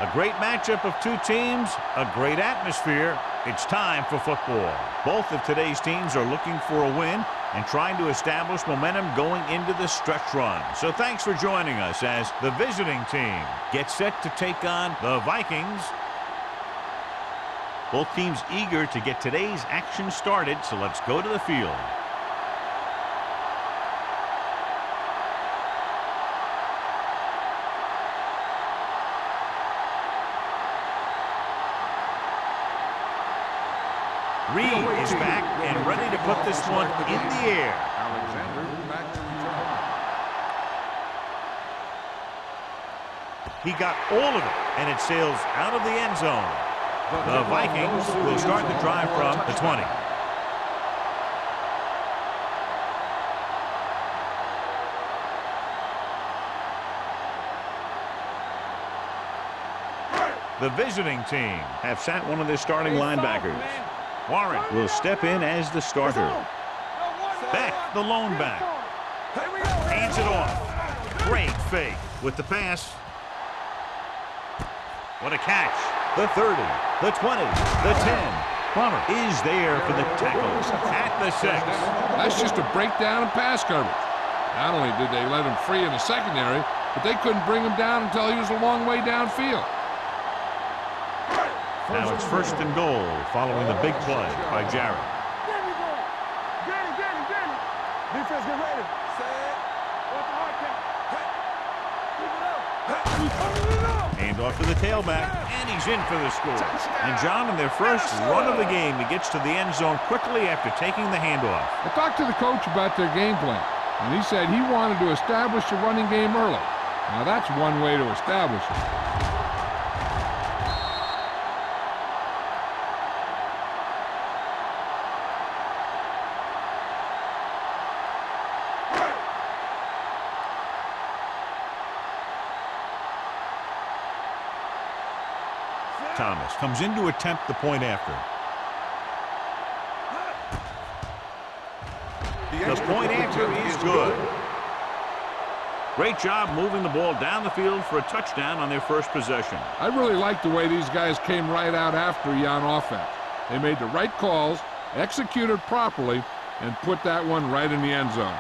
A great matchup of two teams, a great atmosphere. It's time for football. Both of today's teams are looking for a win and trying to establish momentum going into the stretch run. So thanks for joining us as the visiting team gets set to take on the Vikings. Both teams eager to get today's action started, so let's go to the field. Reed is back and ready to put this one in the air. Alexander back to return. He got all of it, and it sails out of the end zone. The Vikings will start the drive from the 20. The visiting team have sat one of their starting linebackers. Warren will step in as the starter. Beck, the lone back. Hands it off. Great fake with the pass. What a catch. The 30, the 20, the 10. Plummer is there for the tackle at the 6. That's just a breakdown in pass coverage. Not only did they let him free in the secondary, but they couldn't bring him down until he was a long way downfield. Now it's 1st and goal following the big play by Jarrett. Defense, get ready. Hand off to the tailback, and he's in for the score. And John, in their first run of the game, he gets to the end zone quickly after taking the handoff. I talked to the coach about their game plan, and he said he wanted to establish a running game early. Now that's one way to establish it. Thomas comes in to attempt the point after. The point after is good. Great job moving the ball down the field for a touchdown on their first possession. I really like the way these guys came right out after you on offense. They made the right calls, executed properly, and put that one right in the end zone.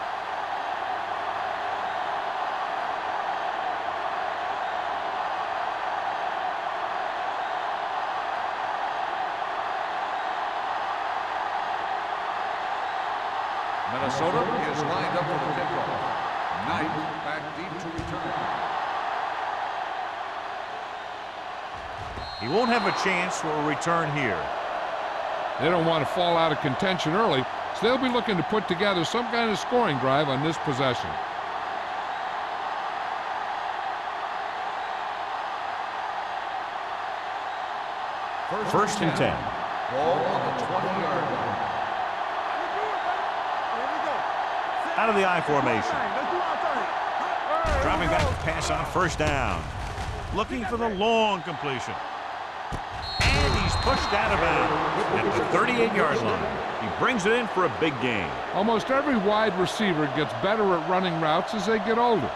Minnesota is lined up for the kickoff. Knight back deep to return. He won't have a chance for a return here. They don't want to fall out of contention early, so they'll be looking to put together some kind of scoring drive on this possession. First and 10. Ball on the 20-yard line. Out of the I formation. Dropping back to pass on 1st down. Looking for the long completion. And he's pushed out of bounds at the 38-yard line. He brings it in for a big gain. Almost every wide receiver gets better at running routes as they get older,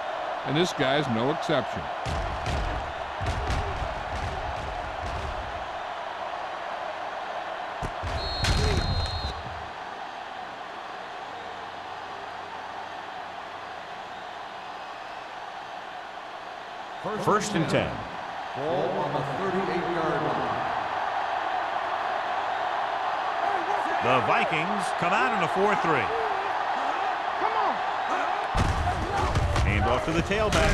and this guy's no exception. First and 10. Ball on the 38-yard line. The Vikings come out in a 4-3. Hand off to the tailback.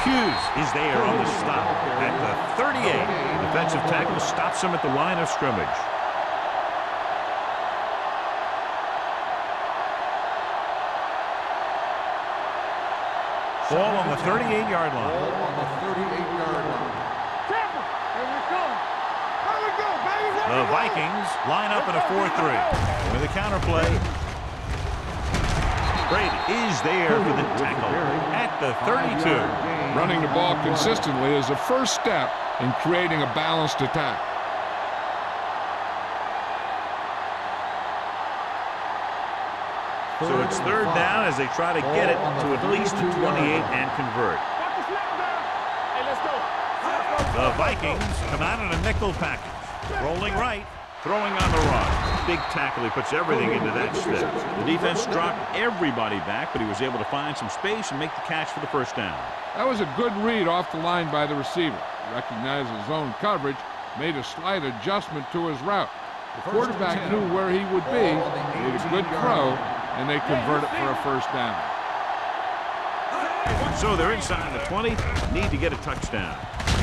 Hughes is there on the stop at the 38. Defensive tackle stops him at the line of scrimmage. Ball on the 38-yard line. Ball on the 38-yard line. The Vikings line up in a 4-3. With a counterplay. Brady is there for the tackle at the 32. Running the ball consistently is the first step in creating a balanced attack. So it's 3rd down as they try to get it to at least the 28 and convert. Hey, let's go. The Vikings come out in a nickel package. Rolling right, throwing on the run. Big tackle. He puts everything into that stick. The defense dropped everybody back, but he was able to find some space and make the catch for the first down. That was a good read off the line by the receiver. He recognized his zone coverage, made a slight adjustment to his route. The quarterback knew where he would be, made a good throw, and they convert it for a first down. So they're inside the 20, need to get a touchdown.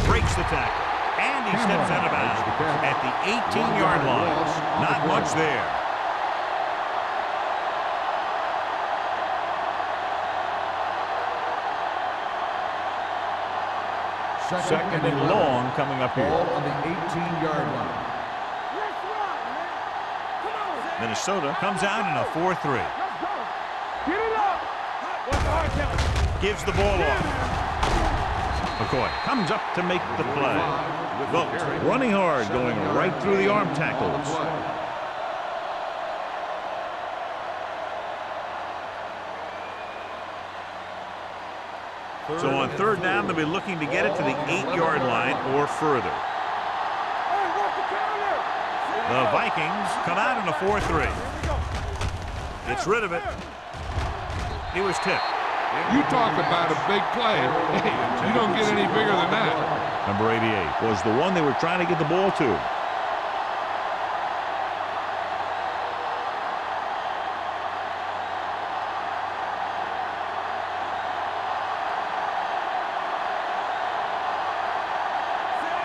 Breaks the tackle, and he steps out of bounds at the 18-yard line. Not much there. Second and long coming up here. Ball on the 18-yard line. Minnesota comes out in a 4-3. Get it up. Gives the ball off. McCoy comes up to make the play. Vogt running hard, going right through the arm tackles. So on third down, they'll be looking to get it to the 8-yard line or further. The Vikings come out in a 4-3. Gets rid of it. He was tipped. You talk about a big play. Hey, you don't get any bigger than that. Number 88 was the one they were trying to get the ball to.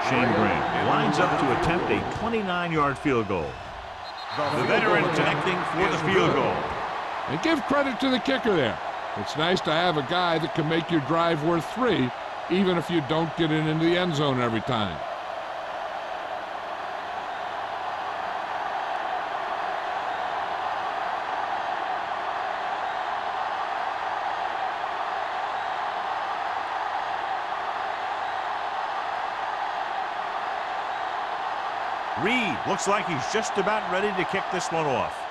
Shane Graham lines up to attempt a 29-yard field goal. The veteran connecting for the field goal. And give credit to the kicker there. It's nice to have a guy that can make your drive worth 3, even if you don't get it into the end zone every time. Reed looks like he's just about ready to kick this one off.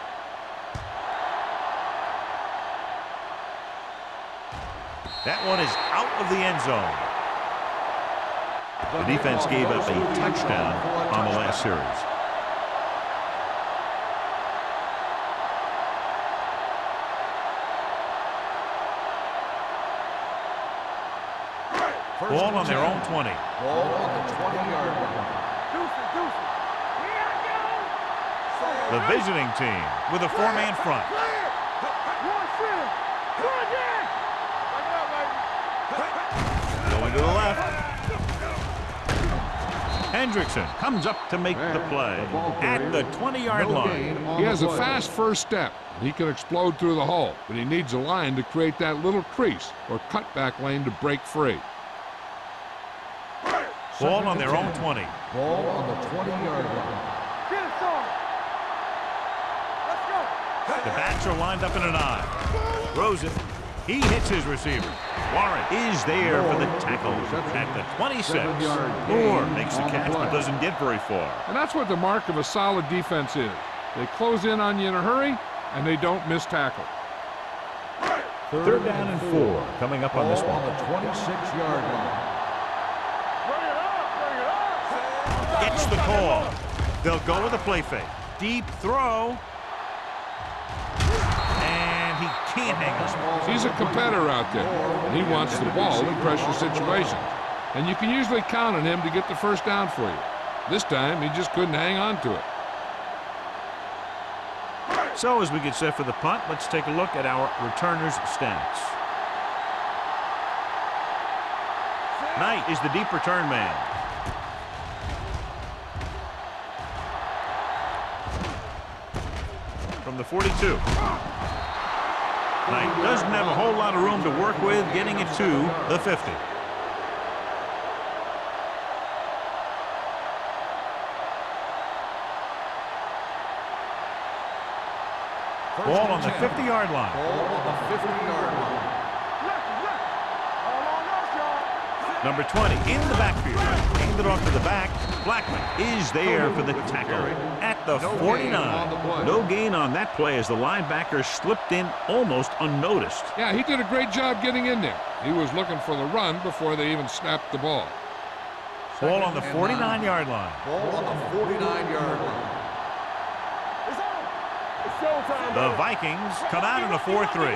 That one is out of the end zone. The defense gave up a touchdown on the last series. Ball on their own 20. Ball on the 20-yard line. The visiting team with a 4-man front. Going to the left. Hendrickson comes up to make the play at the 20-yard line. He has a fast first step. He can explode through the hole, but he needs a line to create that little crease or cutback lane to break free. Ball on their own 20. Ball on the 20-yard line. The backs are lined up in an eye. Throws it. He hits his receiver. Warren is there for the tackle at the 26. Moore makes the catch but doesn't get very far. And that's what the mark of a solid defense is. They close in on you in a hurry, and they don't miss tackle. Third down and 4 coming up on this one. On the 26-yard line. Gets the call. They'll go with a play fake. Deep throw. And he can't hang on. He's a competitor out there, and he wants the ball in pressure situations. And you can usually count on him to get the first down for you. This time, he just couldn't hang on to it. So as we get set for the punt, let's take a look at our returners' stats. Knight is the deep return man. From the 42. Knight doesn't have a whole lot of room to work with, getting it to the 50. Ball on the 50-yard line. Ball on the 50-yard line. Number 20 in the backfield. Aimed it off to the back. Blackman is there for the tackle at the 49. No gain on that play as the linebacker slipped in almost unnoticed. Yeah, he did a great job getting in there. He was looking for the run before they even snapped the ball. Ball on the 49-yard line. Ball on the 49-yard line. It's on. It's showtime. The baby. Vikings come out in a 4-3.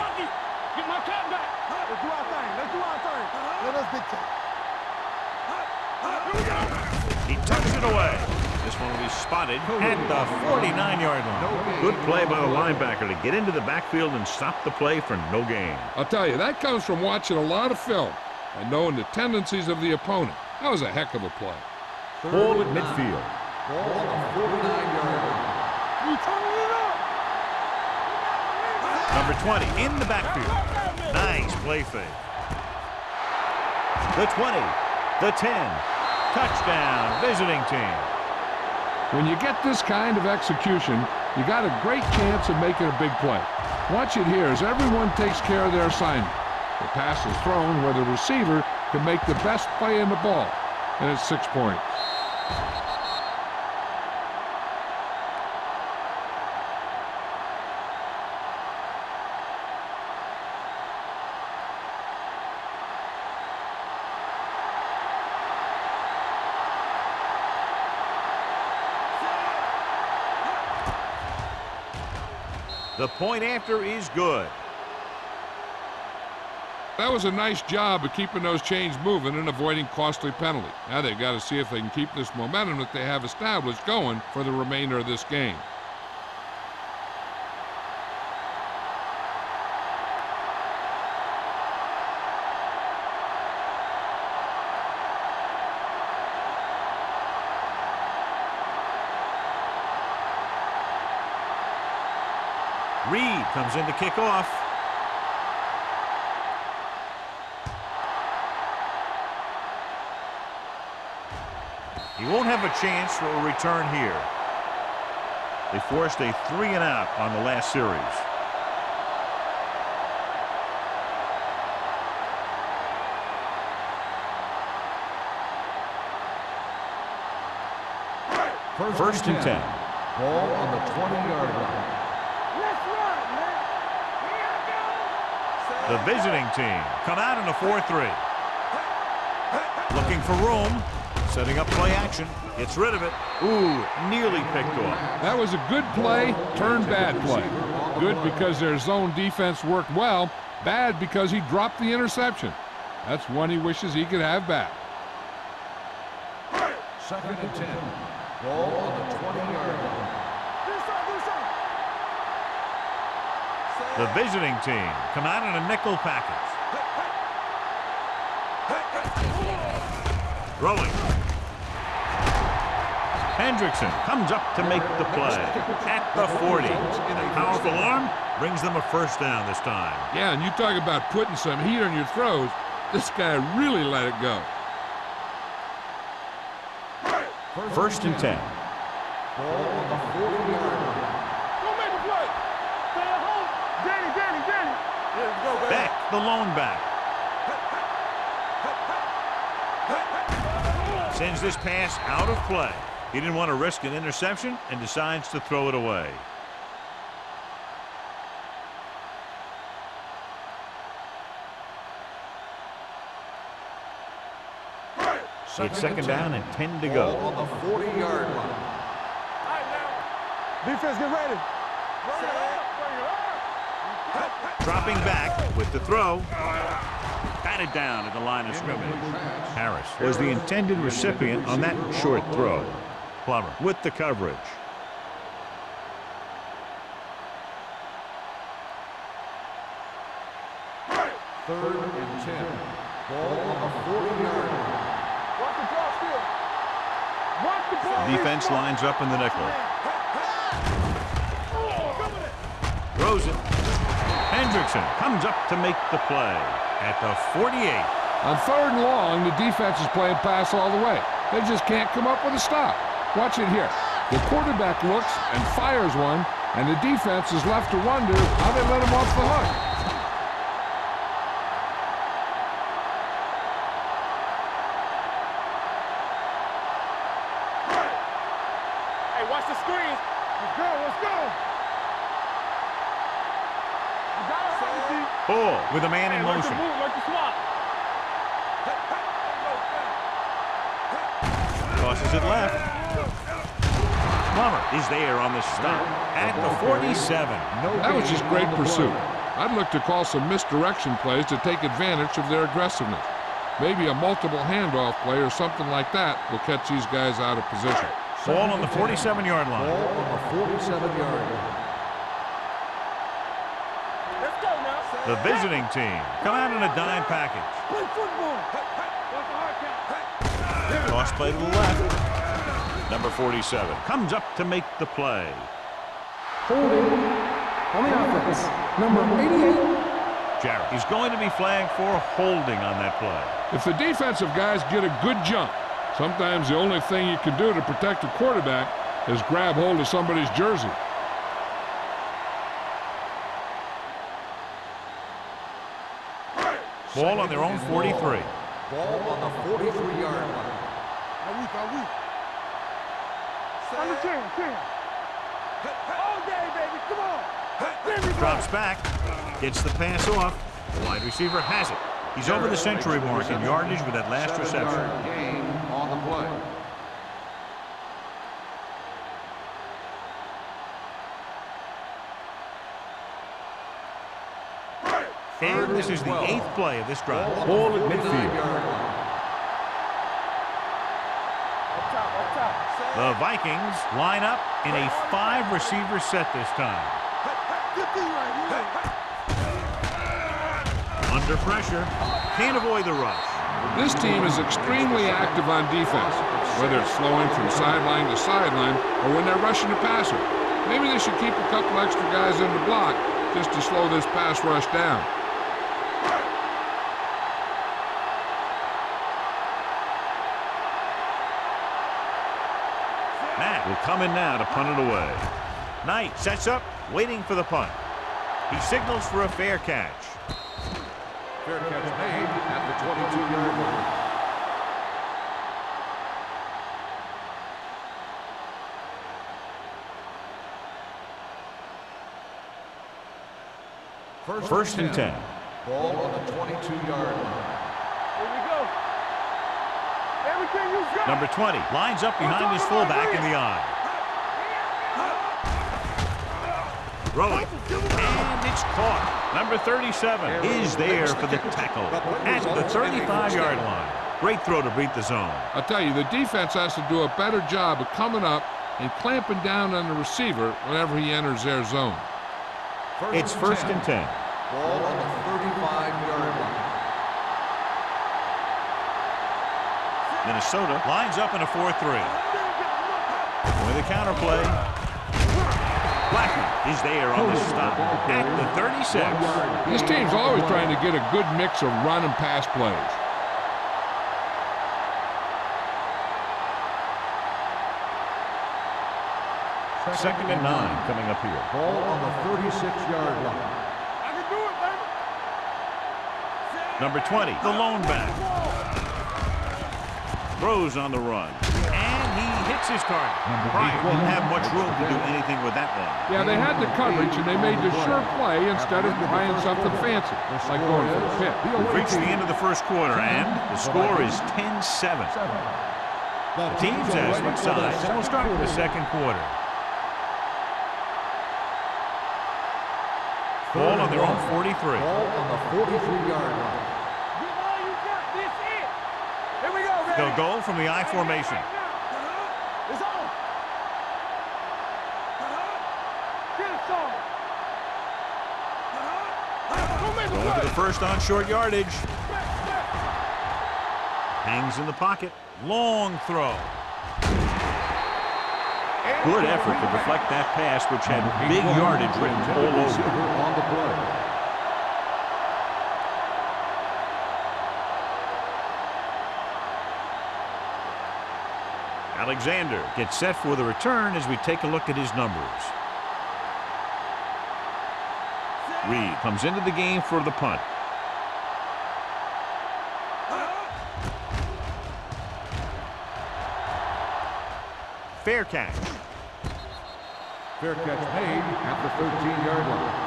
Get my cat back. Let's do our thing. Let's do our thing. Let us dictate. Here we go. He tucks it away. This one will be spotted at the 49-yard line. Good play by the linebacker to get into the backfield and stop the play for no gain. I'll tell you, that comes from watching a lot of film and knowing the tendencies of the opponent. That was a heck of a play. Ball at midfield. Ball on the 49-yard line. You turning it up. Number 20 in the backfield. Nice play fake. The 20, the 10. Touchdown, visiting team. When you get this kind of execution, you got a great chance of making a big play. Watch it here as everyone takes care of their assignment. The pass is thrown where the receiver can make the best play in the ball, and it's 6 points. The point after is good. That was a nice job of keeping those chains moving and avoiding costly penalty. Now they've got to see if they can keep this momentum that they have established going for the remainder of this game. Reed comes in to kick off. He won't have a chance for a return here. They forced a 3-and-out on the last series. First and 10. Ball on the 20-yard line. Let's run, man. Here The visiting team come out in a 4-3. Looking for room. Setting up play action. Gets rid of it. Ooh, nearly picked off. That was a good play, turned bad play. Good because their zone defense worked well. Bad because he dropped the interception. That's one he wishes he could have back. Second and 10. Ball on the 20-yard line. The visiting team come out in a nickel package. Throwing. Hendrickson comes up to make the play at the 40. Powerful arm brings them a first down this time. Yeah, and you talk about putting some heat on your throws. This guy really let it go. First and 10. Ball on the 40-yard line. Go make a play. Stay at home. Danny. Let's go, baby. Beck, the lone back. Sends this pass out of play. He didn't want to risk an interception and decides to throw it away. It's second down and 10 to go. Ball on the 40-yard line. All right, now. Defense, get ready. Bring it up. Dropping back with the throw. Batted down at the line of scrimmage. Harris was the intended recipient on that short throw. Plummer with the coverage. Third and 10. Ball on the 40-yard line. Watch the ball still. Watch the ball. Defense lines up in the nickel. Throws it. Hendrickson comes up to make the play at the 48. On third and long, the defense is playing pass all the way. They just can't come up with a stop. Watch it here. The quarterback looks and fires one, and the defense is left to wonder how they let him off the hook. Hey, watch the screens. Let's go. You gotta have it, D. Ball with a man in Hey, like the motion. move, like the swap. Throws it left. Plummer is there on the stop at the 47. That was just great pursuit. I'd look to call some misdirection plays to take advantage of their aggressiveness. Maybe a multiple handoff play or something like that will catch these guys out of position. Ball on the 47-yard line. Ball on the 47-yard line. Let's go now. The visiting team come out in a dime package. Play football. What's the hard count? Toss play to the left. Number 47 comes up to make the play. Holding on the offense, number 88. Jarrett is going to be flagged for holding on that play. If the defensive guys get a good jump, sometimes the only thing you can do to protect a quarterback is grab hold of somebody's jersey. Ball on their own 43. Ball on the 43-yard line. Under 10. All day, baby. Come on. Drops back. Gets the pass off. The wide receiver has it. He's over the century mark in yardage with that last reception. 7-yard gain on the play. And this is the 8th play of this drive. Ball at midfield. 9-yard line. Up top. The Vikings line up in a 5-receiver set this time. Under pressure. Can't avoid the rush. This team is extremely active on defense, whether it's slowing from sideline to sideline or when they're rushing the passer. Maybe they should keep a couple extra guys in the block just to slow this pass rush down. Matt will come in now to punt it away. Knight sets up, waiting for the punt. He signals for a fair catch. Fair catch made at the 22-yard line. First and 10. Ball on the 22-yard line. Here we go. Everything you got. Number 20 lines up behind his fullback in the eye. Throwing. And it's caught. Number 37 is there for the tackle at the 35-yard line. Great throw to beat the zone. I'll tell you, the defense has to do a better job of coming up and clamping down on the receiver whenever he enters their zone. It's first and 10. Ball on the 35-yard line. Minnesota lines up in a 4-3. With a counter play. Blackman is there on the stop at the 36. This team's always trying to get a good mix of run and pass plays. Second and 9 coming up here. Ball on the 36-yard line. I can do it, baby. Number 20, the lone back. Throws on the run. And he hits his target. Bryant didn't have much room to do anything with that one. Yeah, they had the coverage, and they made the sure play instead of trying something fancy, like going for the pit. We've reached the end of the first quarter, and the score is 10-7. The teams have switched sides, and we'll start with the second quarter. Ball on their own 43. Ball on the 43-yard line. Give all you got. This it. Here we go, baby. They'll go from the I formation. It's on. Get it started. Don't make a Going to play. the first on short yardage. Hangs in the pocket. Long throw. Good effort to deflect that pass, which had big yardage written all over it. On the play. Alexander gets set for the return as we take a look at his numbers. Reed comes into the game for the punt. Fair catch. Fair catch made at the 13-yard line.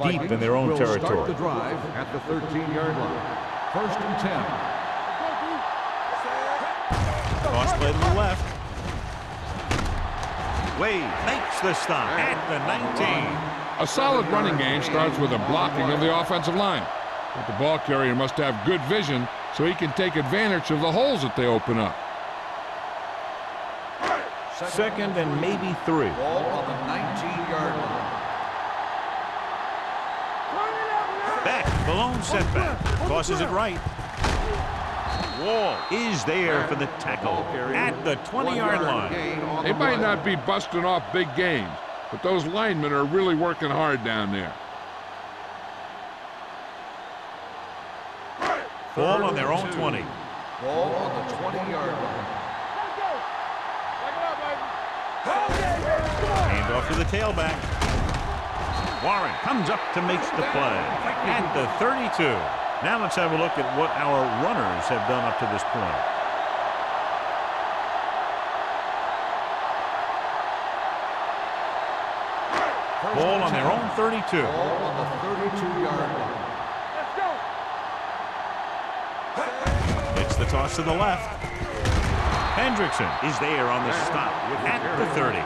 deep in their own will territory. Start the drive at the 13-yard line. 1st and 10. Cross play to the left. Wade makes the stop at the 19. A solid running game starts with a blocking of the offensive line. But the ball carrier must have good vision so he can take advantage of the holes that they open up. 2nd and maybe 3. Ball on the 19-yard line. Beck, the lone setback, tosses it right. Wall is there for the tackle at the 20-yard line. They might not be busting off big games, but those linemen are really working hard down there. Ball on their own 20. Ball on the 20-yard line. Hand off to the tailback. Warren comes up to make the play at the 32. Now let's have a look at what our runners have done up to this point. Ball on their own 32. Ball on the 32-yard line. It's the toss to the left. Hendrickson is there on the stop at the 30.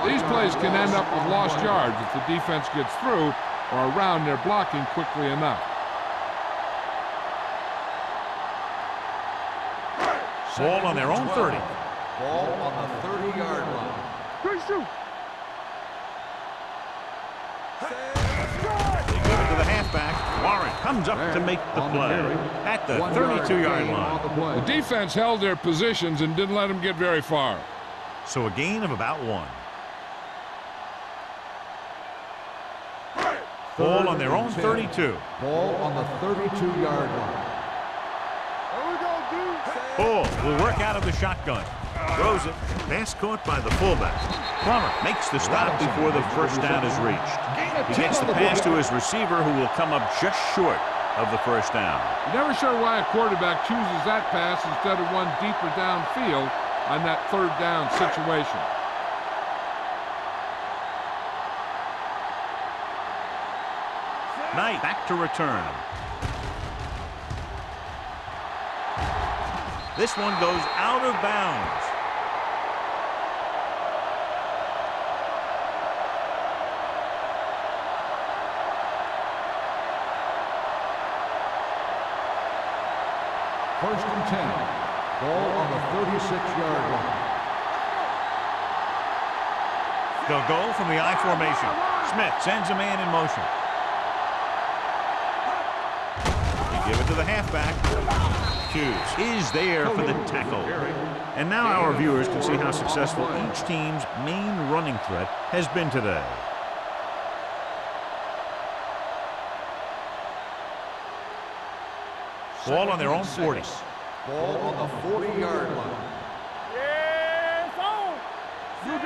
These plays can end up with lost yards if the defense gets through or around their blocking quickly enough. Ball on their own 30. Ball on the 30-yard line. They give it to the halfback. Warren comes up to make the play at the 32-yard line. The defense held their positions and didn't let them get very far. So a gain of about 1. Ball on their own 32. Ball on the 32-yard line. Ball will work out of the shotgun. Throws it. Pass caught by the fullback. Plummer makes the stop before the first down is reached. He gets the pass to his receiver, who will come up just short of the first down. You're never sure why a quarterback chooses that pass instead of one deeper downfield on that 3rd down situation. Knight back to return. This one goes out of bounds. First and 10. Ball on the 36-yard line. They'll go from the I formation. Smith sends a man in motion. They give it to the halfback. Hughes is there for the tackle. And now our viewers can see how successful each team's main running threat has been today. Ball on their own 40. Ball on the 40-yard line.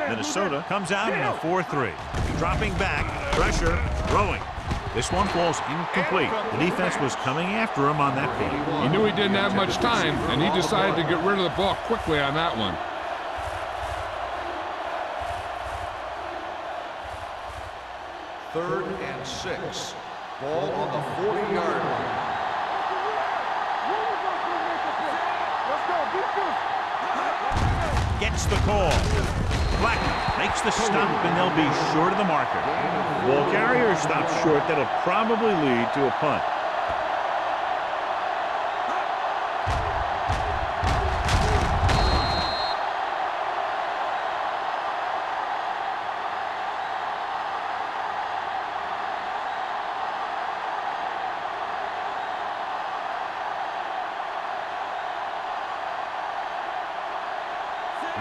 Minnesota comes out in a 4-3. Dropping back, pressure, throwing. This one falls incomplete. The defense was coming after him on that play. He knew he didn't have much time, and he decided to get rid of the ball quickly on that one. Third and 6. Ball on the 40-yard line. Gets the call. Blackman makes the stop, and they'll be short of the marker. Ball carrier stops short. That'll probably lead to a punt.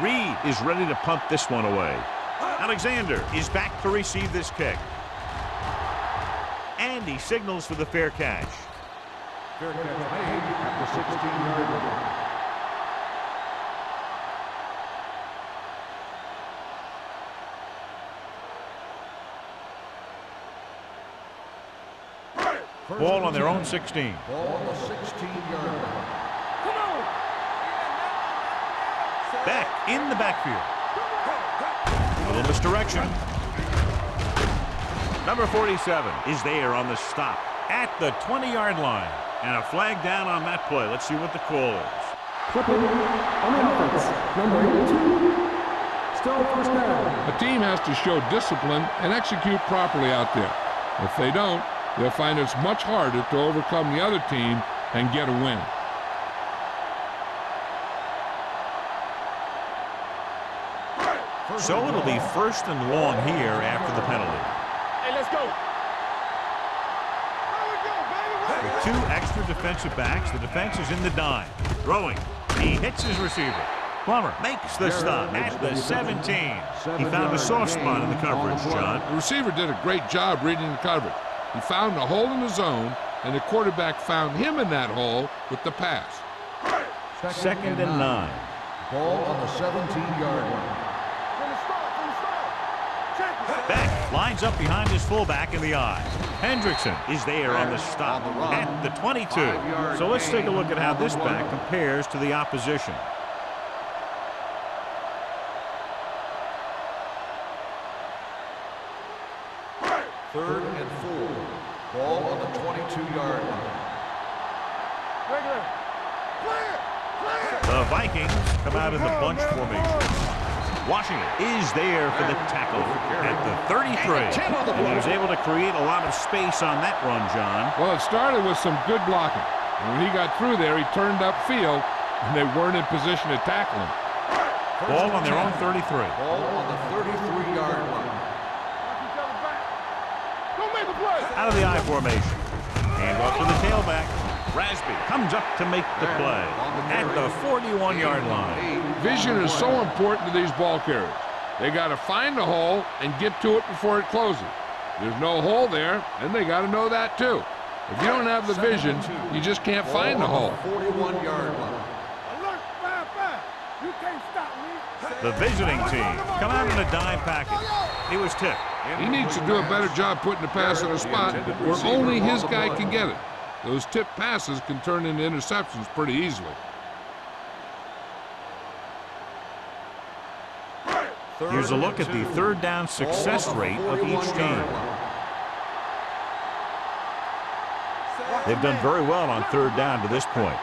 Reed is ready to punt this one away. Alexander is back to receive this kick. And he signals for the fair catch. Fair catch made at the 16-yard line. Ball on their own 16. Ball on the 16-yard line. Back in the backfield. A little misdirection. Number 47 is there on the stop at the 20-yard line. And a flag down on that play. Let's see what the call is. Flipping on the offense. Number 82. Still first down. A team has to show discipline and execute properly out there. If they don't, they'll find it's much harder to overcome the other team and get a win. So it'll be first and long here after the penalty. Hey, let's go. With 2 extra defensive backs, the defense is in the dime. Throwing. He hits his receiver. Plummer makes the stop at the 17. He found a soft spot in the coverage, John. The receiver did a great job reading the coverage. He found a hole in the zone, and the quarterback found him in that hole with the pass. Second and 9. Ball on the 17-yard line. Beck lines up behind his fullback in the I. Hendrickson is there on the stop at the 22. So let's take a look at how this back compares to the opposition. Third and 4. Ball on the 22-yard line. The Vikings come out in the bunch formation. Washington is there for the tackle at the 33. And he was able to create a lot of space on that run, John. Well, it started with some good blocking. And when he got through there, he turned upfield, and they weren't in position to tackle him. Ball on their own 33. Ball on the 33-yard line. Out of the I formation. And off to the tailback. Rasby comes up to make the play at the 41-yard line. Vision is so important to these ball carriers. They got to find the hole and get to it before it closes. There's no hole there, and they got to know that too. If you don't have the vision, you just can't find the hole. 41-yard line. Alert, 5-5. You can't stop me. The visiting team come out in a dime package. He was tipped. He needs to do a better job putting the pass in a spot where only his guy can get it. Those tip passes can turn into interceptions pretty easily. Here's a look at the third down success rate of each team. They've done very well on third down to this point.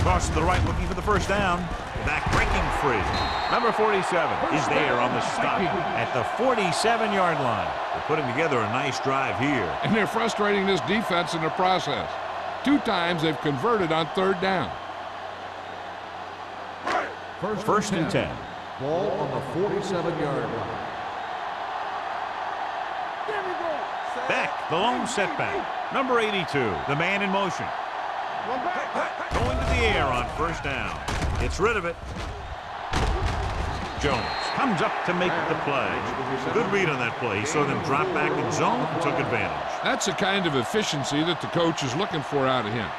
Cross to the right looking for the first down. Back breaking free. Number 47 is there on the stop at the 47-yard line. They're putting together a nice drive here. And they're frustrating this defense in the process. 2 times they've converted on third down. First and 10. Ball on the 47-yard line. Beck, the lone setback. Number 82, the man in motion. Going to the air on first down. Gets rid of it. Jones comes up to make the play. Good read on that play. He saw them drop back in zone and took advantage. That's the kind of efficiency that the coach is looking for out of him.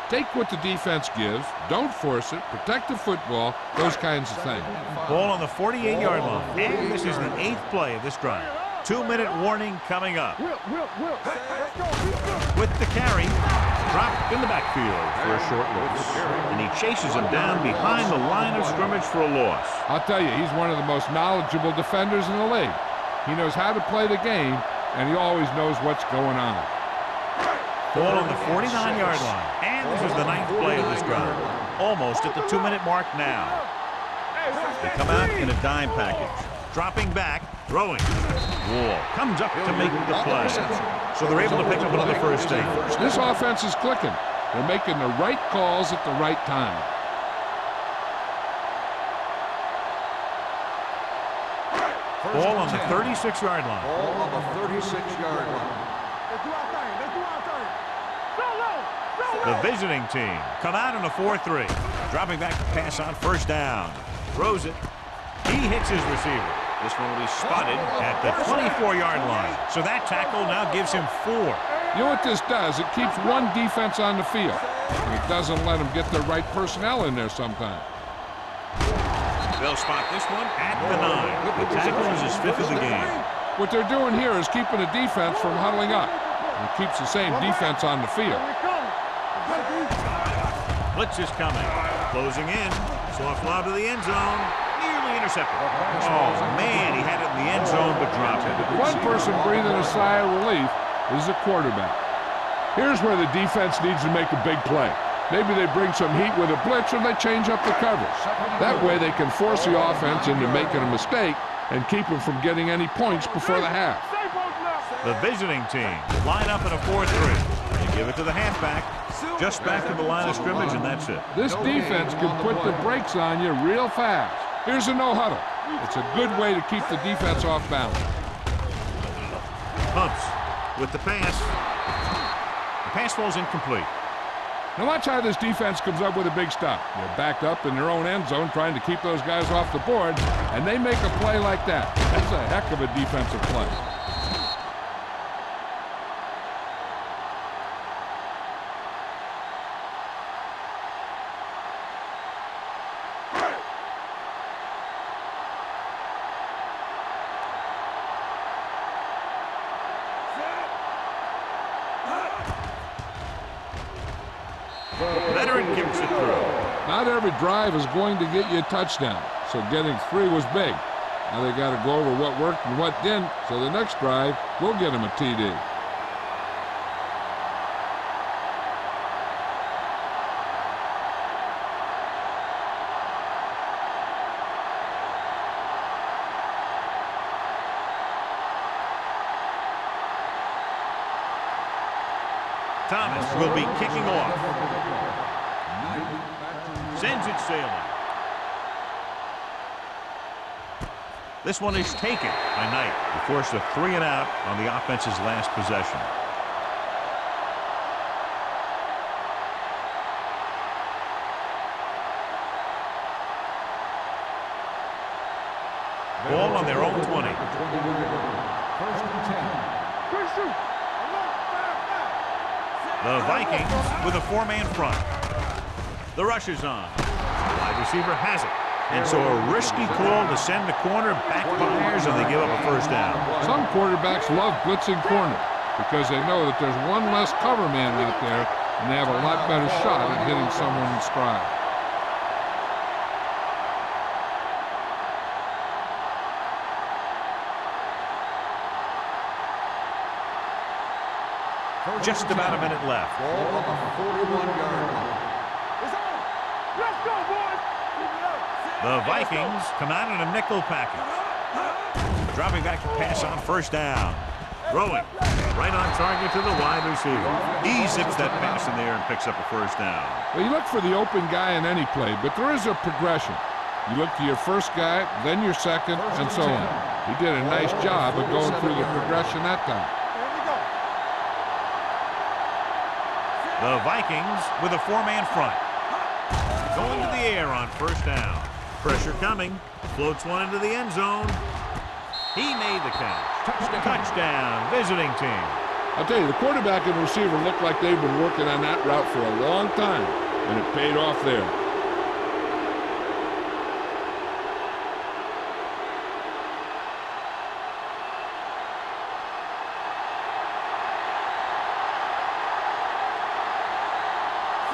Take what the defense gives, don't force it, protect the football, those kinds of things. Ball on the 48-yard line. And this is the 8th play of this drive. 2-minute warning coming up. With the carry, dropped in the backfield for a short loss. And he chases him down behind the line of scrimmage for a loss. I'll tell you, he's one of the most knowledgeable defenders in the league. He knows how to play the game, and he always knows what's going on. Ball on the 49-yard line. And this is the 9th play of this drive. Almost at the 2-minute mark now. They come out in a dime package. Dropping back, throwing. Wall comes up to make the play. So they're able to pick up another first down. This offense is clicking. They're making the right calls at the right time. Ball on the 36-yard line. Ball on the 36-yard line. The visiting team come out in a 4-3. Dropping back to pass on first down. Throws it. He hits his receiver. This one will be spotted at the 24-yard line. So that tackle now gives him 4. You know what this does? It keeps one defense on the field. And it doesn't let them get the right personnel in there sometimes. They'll spot this one at the 9. The tackle is his 5th of the game. What they're doing here is keeping the defense from huddling up. It keeps the same defense on the field. Blitz is coming. Closing in. Soft lob to the end zone. Near Finally intercepted. Oh, man, he had it in the end zone but dropped it. One person breathing a sigh of relief is the quarterback. Here's where the defense needs to make a big play. Maybe they bring some heat with a blitz or they change up the coverage. That way they can force the offense into making a mistake and keep them from getting any points before the half. The visiting team line up in a 4-3. They give it to the halfback. Just back to the line of scrimmage, and that's it. This defense can put the brakes on you real fast. Here's a no huddle. It's a good way to keep the defense off balance. Pumps with the pass. The pass falls incomplete. Now watch how this defense comes up with a big stop. They're backed up in their own end zone trying to keep those guys off the board, and they make a play like that. That's a heck of a defensive play. Veteran gives it through. Not every drive is going to get you a touchdown, so getting 3 was big. Now they got to go over what worked and what didn't, so the next drive will get them a TD. Thomas will be kicking off. Sends it sailing. This one is taken by Knight. He forced a 3-and-out on the offense's last possession. Ball on their own 20. First and 10. The Vikings with a 4-man front. The rush is on. The wide receiver has it. And so a risky call to send the corner backfires, and they give up a first down. Some quarterbacks love blitzing corner because they know that there's one less cover man out there, and they have a lot better shot at hitting someone in stride. Just about a minute left. Ball on the 41-yard line. Let's go, boys. The Vikings come out in a nickel package. Dropping back to pass on first down. Throwing right on target to the wide receiver. He zips that pass in there and picks up a first down. Well, you look for the open guy in any play, but there is a progression. You look to your first guy, then your second, and so on. He did a nice job of going through the progression that time. The Vikings with a 4-man front. Going to the air on first down. Pressure coming. Floats one into the end zone. He made the catch. Touchdown, visiting team. I'll tell you, the quarterback and receiver look like they've been working on that route for a long time, and it paid off there.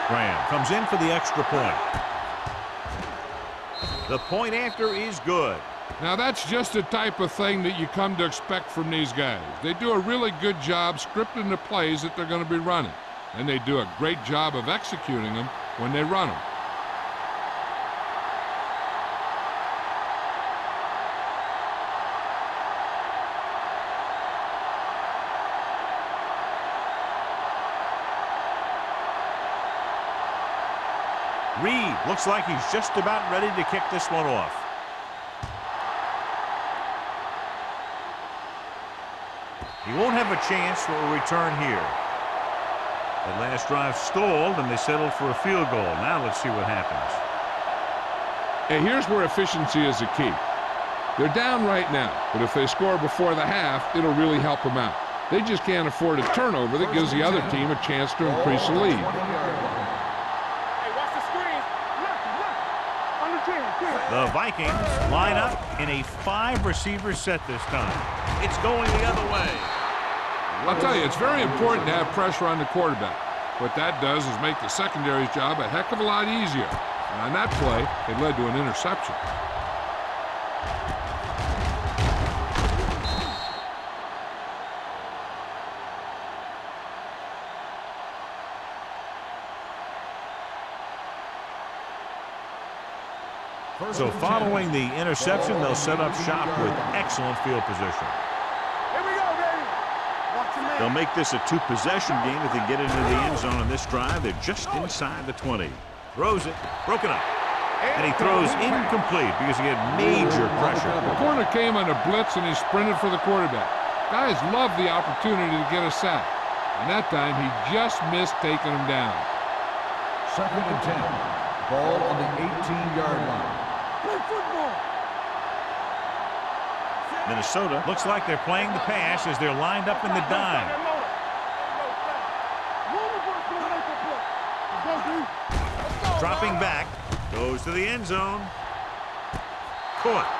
Graham comes in for the extra point. The point after is good. Now that's just the type of thing that you come to expect from these guys. They do a really good job scripting the plays that they're going to be running, and they do a great job of executing them when they run them. Reed looks like he's just about ready to kick this one off. He won't have a chance for a return here. The last drive stalled, and they settled for a field goal. Now let's see what happens. Hey, here's where efficiency is the key. They're down right now, but if they score before the half, it'll really help them out. They just can't afford a turnover that gives the other team a chance to increase the lead. The Vikings line up in a 5-receiver set this time. It's going the other way. I'll tell you, it's very important to have pressure on the quarterback. What that does is make the secondary's job a heck of a lot easier. And on that play, it led to an interception. So following the interception, they'll set up shop with excellent field position. Here we go, baby. Watch your man. They'll make this a two-possession game if they get into the end zone on this drive. They're just inside the 20. Throws it, broken up. And he throws incomplete because he had major pressure. The corner came on a blitz and he sprinted for the quarterback. Guys love the opportunity to get a sack. And that time he just missed taking him down. 2nd and 10. Ball on the 18-yard line. Play football. Minnesota looks like they're playing the pass as they're lined up in the dime. Dropping back, goes to the end zone. Caught.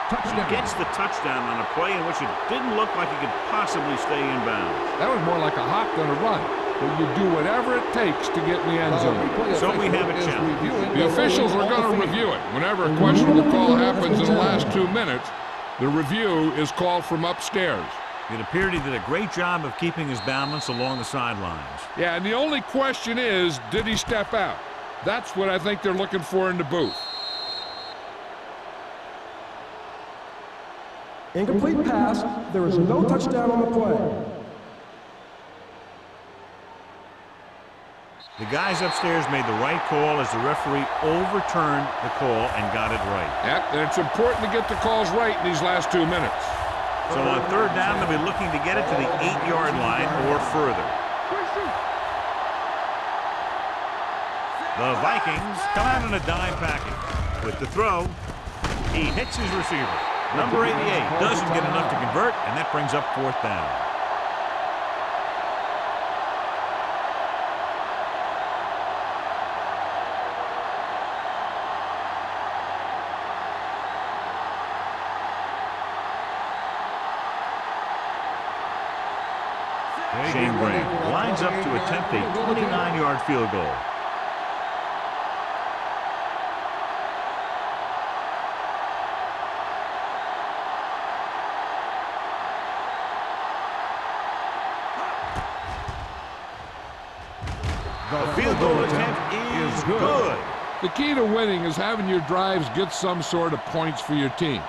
Touchdown. Gets the touchdown on a play in which it didn't look like he could possibly stay in bounds. That was more like a hop than a run. But you do whatever it takes to get in the end zone. So we have a challenge. The officials are going to review it. Whenever a questionable call happens in the last 2 minutes, the review is called from upstairs. It appeared he did a great job of keeping his balance along the sidelines. Yeah, and the only question is, did he step out? That's what I think they're looking for in the booth. Incomplete pass. There is no touchdown on the play. The guys upstairs made the right call as the referee overturned the call and got it right. Yep, and it's important to get the calls right in these last 2 minutes. So on 3rd down, they'll be looking to get it to the 8-yard line or further. The Vikings come out in a dime package. With the throw, he hits his receiver. Number 88 doesn't get enough to convert, and that brings up 4th down. Shane Graham lines up to attempt a 29-yard field goal. The field goal attempt is good. The key to winning is having your drives get some sort of points for your team.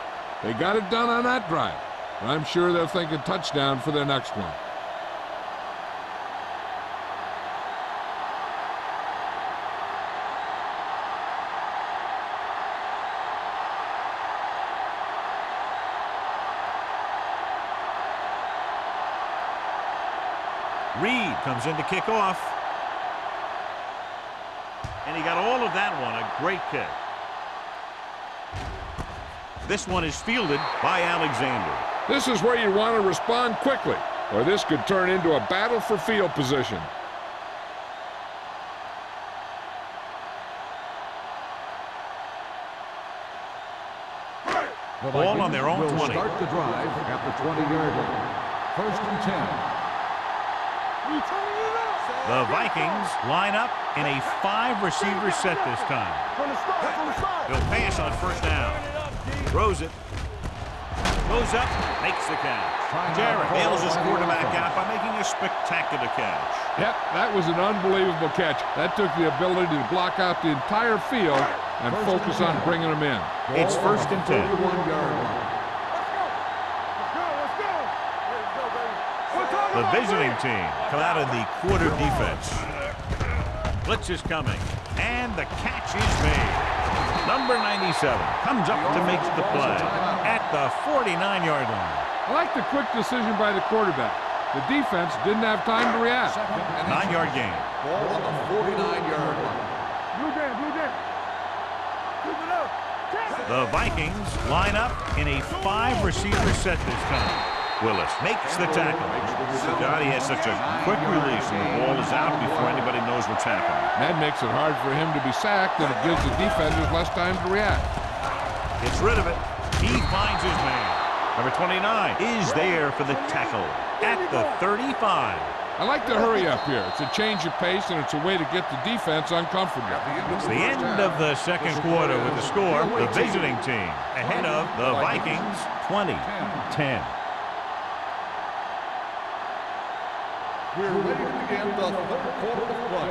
They got it done on that drive, and I'm sure they're thinking touchdown for their next one. Reed comes in to kick off. And he got all of that one. A great kick. This one is fielded by Alexander. This is where you want to respond quickly, or this could turn into a battle for field position. Ball on their own 20. Start the drive at the 20-yard line. 1st and 10. The Vikings line up in a 5-receiver set this time. He'll pass on 1st down. Throws it. Goes up, makes the catch. Jarrett nails his quarterback out by making a spectacular catch. Yep, that was an unbelievable catch. That took the ability to block out the entire field and focus on bringing them in. It's 1st and 10. 31-yard line. The visiting team come out in the quarter defense. Blitz is coming, and the catch is made. Number 97 comes up to make the play at the 49-yard line. I like the quick decision by the quarterback. The defense didn't have time to react. 9-yard gain. Ball on the 49-yard line. Blue game, blue game. Keep it up. The Vikings line up in a 5-receiver set this time. Willis makes the tackle. God, he has such a quick release, and the ball is out before anybody knows what's happening. That makes it hard for him to be sacked, and it gives the defenders less time to react. Gets rid of it. He finds his man. Number 29 is there for the tackle at the 35. I like to hurry up here. It's a change of pace, and it's a way to get the defense uncomfortable. It's the end of the 2nd quarter with the score. The visiting team ahead of the Vikings 20-10. We're ready to begin the 3rd quarter of play.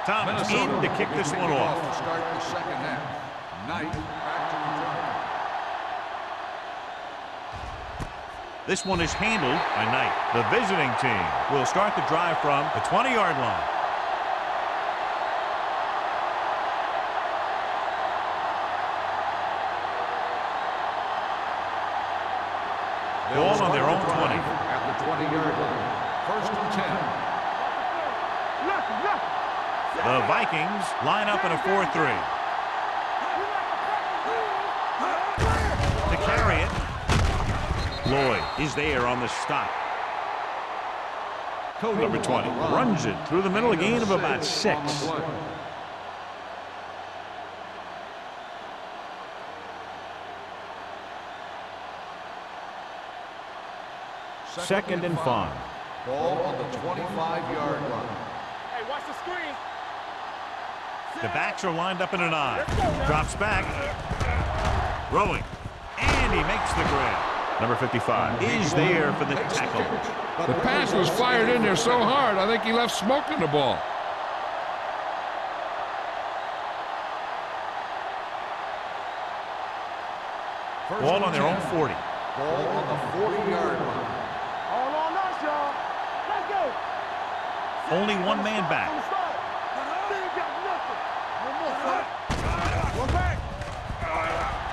Thomas in to kick this one off. To start the second half. Knight back to return. This one is handled by Knight. The visiting team will start the drive from the 20-yard line. Ball on their own 20. At the 20-yard line. First and 10. The Vikings line up in a 4-3. To carry it, Lloyd is there on the stop. Number 20 runs it through the middle, a gain of about 6. Second and 5. Ball on the 25-yard line. Hey, watch the screen. The backs are lined up in an I. Drops back. Throwing. And he makes the grab. Number 55 is there for the tackle. The pass was fired in there so hard, I think he left smoke in the ball. Ball on their own 40. Ball on the 40-yard line. All on us, y'all. Let's go. Only one man back.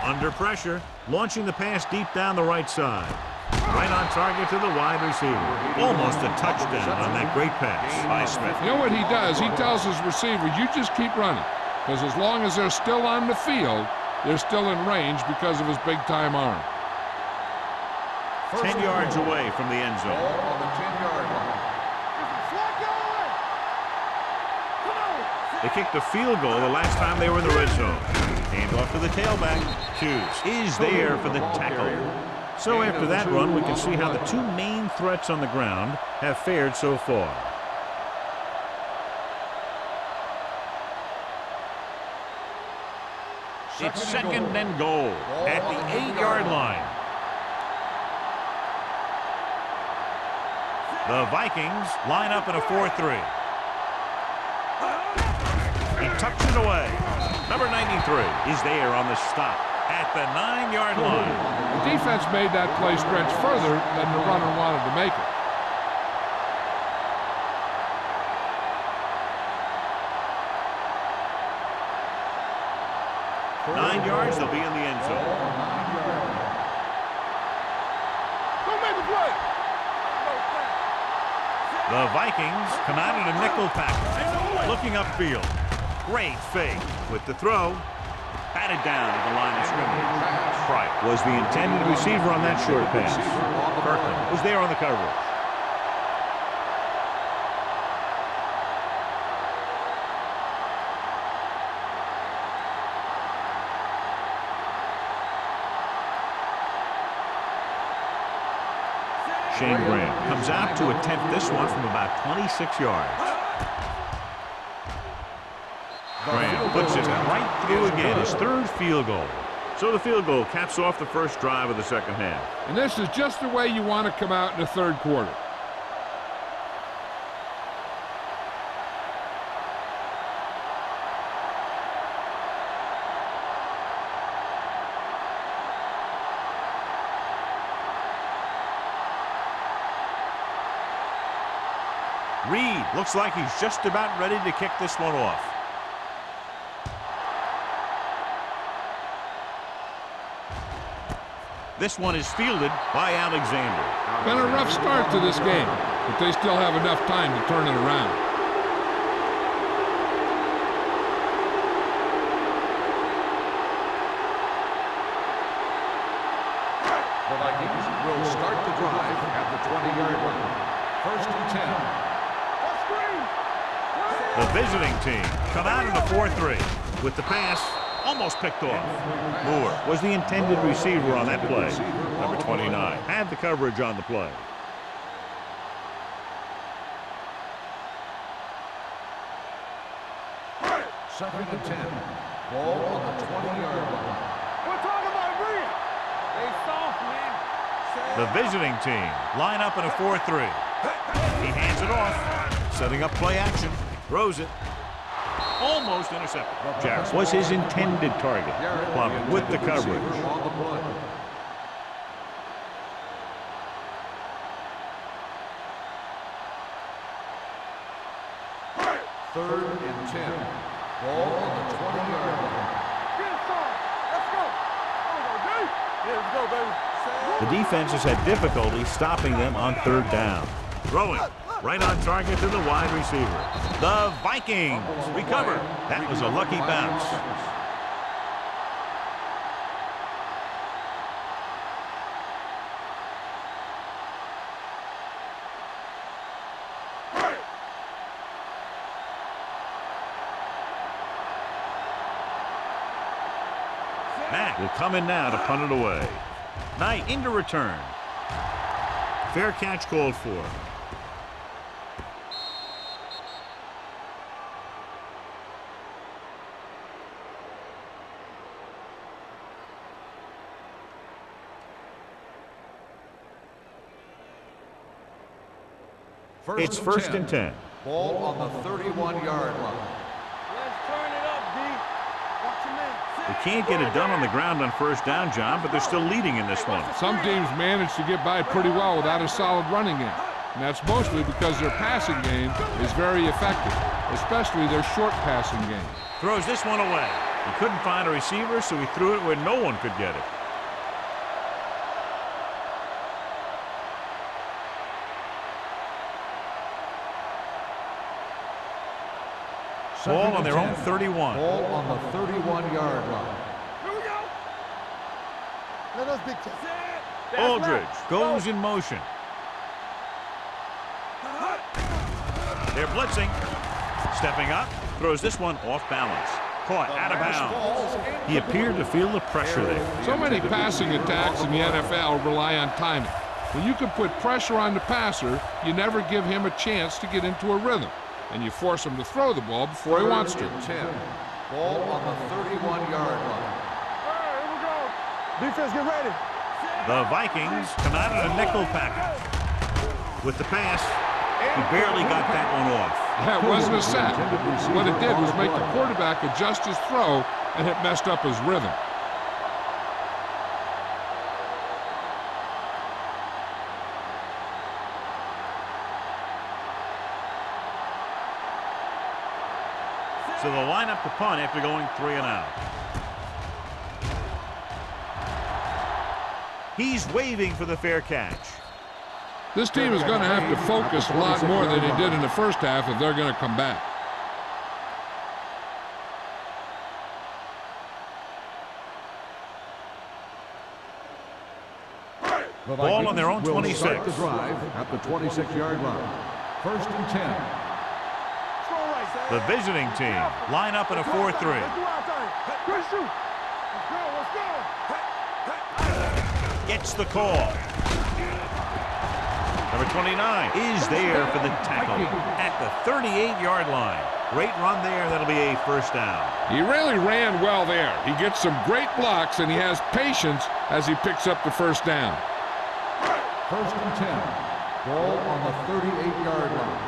Under pressure, launching the pass deep down the right side. Right on target to the wide receiver. Almost a touchdown on that great pass by Smith. You know what he does? He tells his receiver, you just keep running. Because as long as they're still on the field, they're still in range because of his big-time arm. 10 yards away from the end zone. Ball on the 10-yard line. They kicked a field goal the last time they were in the red zone. Hand off to the tailback. Hughes is there for the tackle. So after that run, we can see how the two main threats on the ground have fared so far. It's second and goal at the 8-yard line. The Vikings line up in a 4-3. He tucks it away. Number 93 is there on the stop at the 9-yard line. The defense made that play stretch further than the runner wanted to make it. Nine yards, they'll be in the end zone. Don't make the play. The Vikings come out in a nickel package, looking upfield. Great fake with the throw. Batted down at the line of scrimmage. Price was the intended receiver on that short pass. Kirkland was there on the coverage. Shane Graham comes out to attempt this one from about 26 yards. Graham puts it right through again, his third field goal. So the field goal caps off the first drive of the second half. And this is just the way you want to come out in the third quarter. Reed looks like he's just about ready to kick this one off. This one is fielded by Alexander. Been a rough start to this game, but they still have enough time to turn it around. The Vikings will start the drive at the 20-yard line. First and 10. The visiting team come out in a 4-3 with the pass almost picked off. Moore was the intended receiver on that play. Number 29 had the coverage on the play. Second and 10. Ball on the 20-yard line. We're talking about Reed. They soft, man. The visiting team line up in a 4-3. He hands it off, setting up play action, throws it. Almost intercepted. Jarrett was his intended target. Plum with the coverage. On the play. Third and 10. Ball on the 20-yard line. Let's go. Yeah, let's go, baby. The defense has had difficulty stopping them on third down. Throwing right on target to the wide receiver. The Vikings recover. That was a lucky bounce. Mack will come in now to punt it away. Knight into return. Fair catch called for. It's first and 10. Ball on the 31-yard line. Let's turn it up, D. Watch your man. They can't get it done on the ground on first down, John, but they're still leading in this one. Some teams manage to get by pretty well without a solid running game. And that's mostly because their passing game is very effective, especially their short passing game. Throws this one away. He couldn't find a receiver, so he threw it where no one could get it. Ball on their own 31. Ball on the 31-yard line. Here we go. Let us big test. Aldridge goes in motion. They're blitzing. Stepping up. Throws this one off balance. Caught out of bounds. He appeared to feel the pressure there. So many passing attacks in the NFL rely on timing. When you can put pressure on the passer, you never give him a chance to get into a rhythm. And you force him to throw the ball before he wants to. 10. Ball on the 31-yard line. Here we go. Defense, get ready. The Vikings come out in a nickel package. With the pass, he barely got that one off. That wasn't a sack. What it did was make the quarterback adjust his throw, and it messed up his rhythm. So they'll line up to punt after going 3 and out. He's waving for the fair catch. This team is going to have to focus a lot more than they did in the first half if they're going to come back. Ball on their own 26. Start the drive at the 26-yard line. First and 10. The visiting team line up in a 4-3. Let's do our thing. Good shoot. Let's go. Gets the call. Number 29 is there for the tackle at the 38-yard line. Great run there. That'll be a first down. He really ran well there. He gets some great blocks, and he has patience as he picks up the first down. First and 10. Ball on the 38-yard line.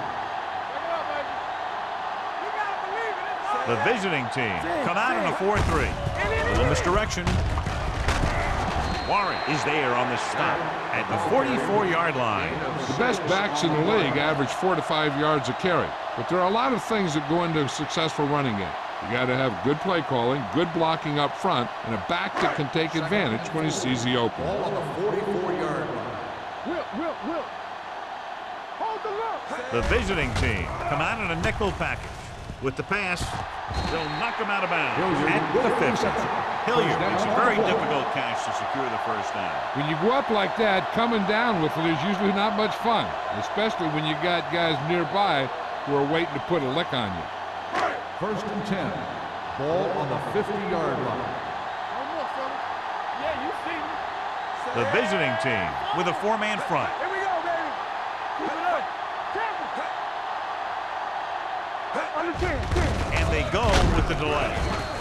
The visiting team come out in a 4-3. A little misdirection. Warren is there on the stop at the 44-yard line. The best backs in the league average 4 to 5 yards a carry. But there are a lot of things that go into a successful running game. You got to have good play calling, good blocking up front, and a back that can take advantage when he sees the open. Ball on the 44-yard line. Will. Hold the look. The visiting team come out in a nickel package. With the pass, they'll knock him out of bounds at the 50. Hilliard makes a very difficult catch to secure the first down. When you go up like that, coming down with it is usually not much fun, especially when you got guys nearby who are waiting to put a lick on you. First and 10. Ball on the 50-yard line. Yeah, you see me. The visiting team with a 4-man front. Here we go, baby. Keep it up. Under 10. And they go with the delay.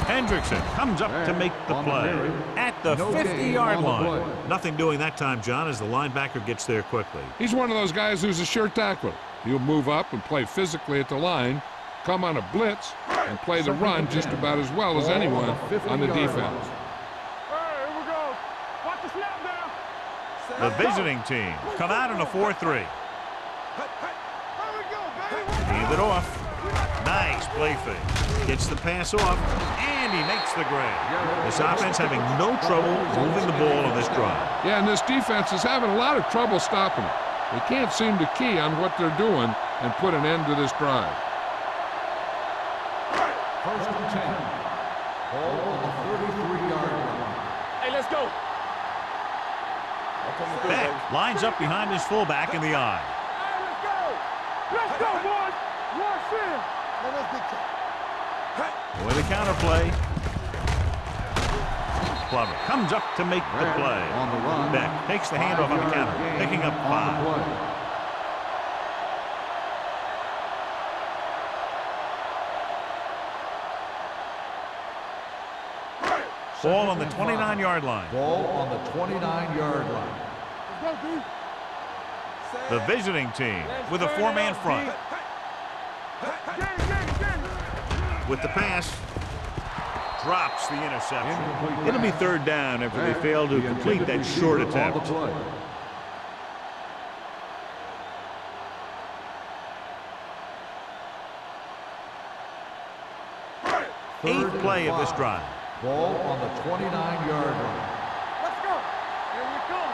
Hendrickson comes up to make the play at the 50-yard line. Nothing doing that time, John, as the linebacker gets there quickly. He's one of those guys who's a sure tackler. He'll move up and play physically at the line, come on a blitz and play the run just about as well as anyone on the defense. Hey, here we go. Watch the snap now. The visiting team come out in a 4-3. Here we go, baby. Hand it off. Nice play fake. Gets the pass off, and he makes the grab. This offense having no trouble moving the ball on this drive. Yeah, and this defense is having a lot of trouble stopping it. They can't seem to key on what they're doing and put an end to this drive. First and 10. Ball on the 33-yard line. Hey, let's go. Beck lines up behind his fullback in the eye. Hey, let's go. Let's go, boys. Rush in. With a counterplay. Glover comes up to make the play. On the run. Beck takes the handoff on the counter, picking up 5. Ball on the 29-yard line. Ball on the 29-yard line. Let's go, D. The visiting team with a 4-man front. With the pass, drops the interception. It'll be third down after they fail to complete that short attempt. Eighth play of this drive. Ball on the 29-yard line. Let's go. Here we come.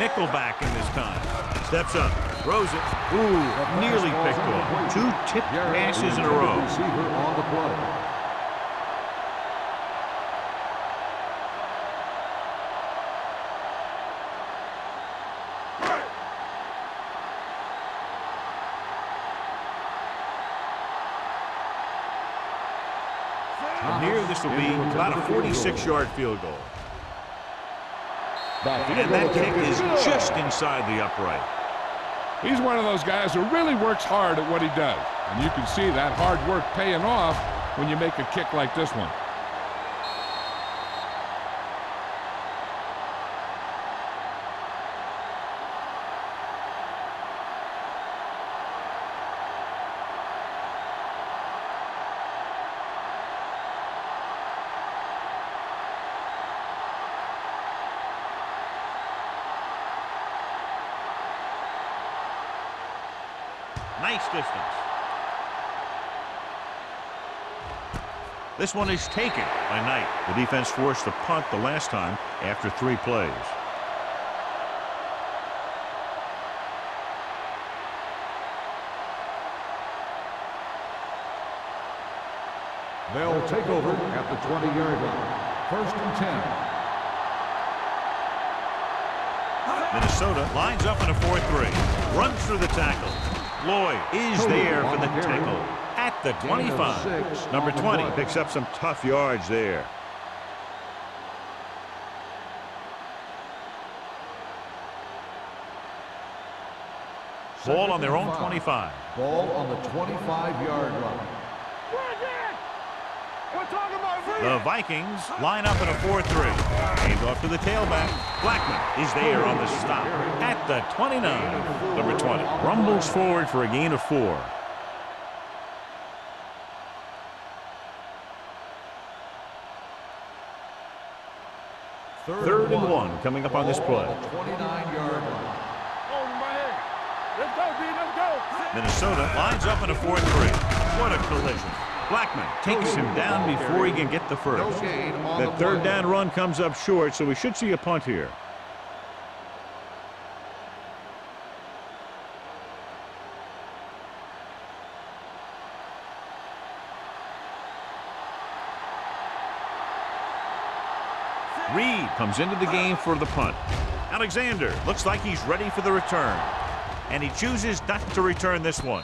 Nickelback in this time. Steps up, throws it. Ooh, nearly picked off. 2 tipped passes in a row. Receiver on the play. From here, this will be about a 46-yard field goal. And that kick is just inside the upright. He's one of those guys who really works hard at what he does. And you can see that hard work paying off when you make a kick like this one. Nice distance. This one is taken by Knight. The defense forced a punt the last time after 3 plays. They'll take over at the 20-yard line. First and 10. Minnesota lines up in a 4-3. Runs through the tackle. Lloyd is there for the tackle at the 25. Number 20 picks up some tough yards there. Ball on their own 25. Ball on the 25-yard line. The Vikings line up in a 4-3. Hands off to the tailback. Blackman is there on the stop at the 29. Number 20 rumbles forward for a gain of 4. Third and 1 coming up on this play. 29-yard line. Let's go, D. Let's go. Minnesota lines up in a 4-3. What a collision. Blackman takes him down before he can get the first. That third down run comes up short, so we should see a punt here. Reed comes into the game for the punt. Alexander looks like he's ready for the return. And he chooses not to return this one.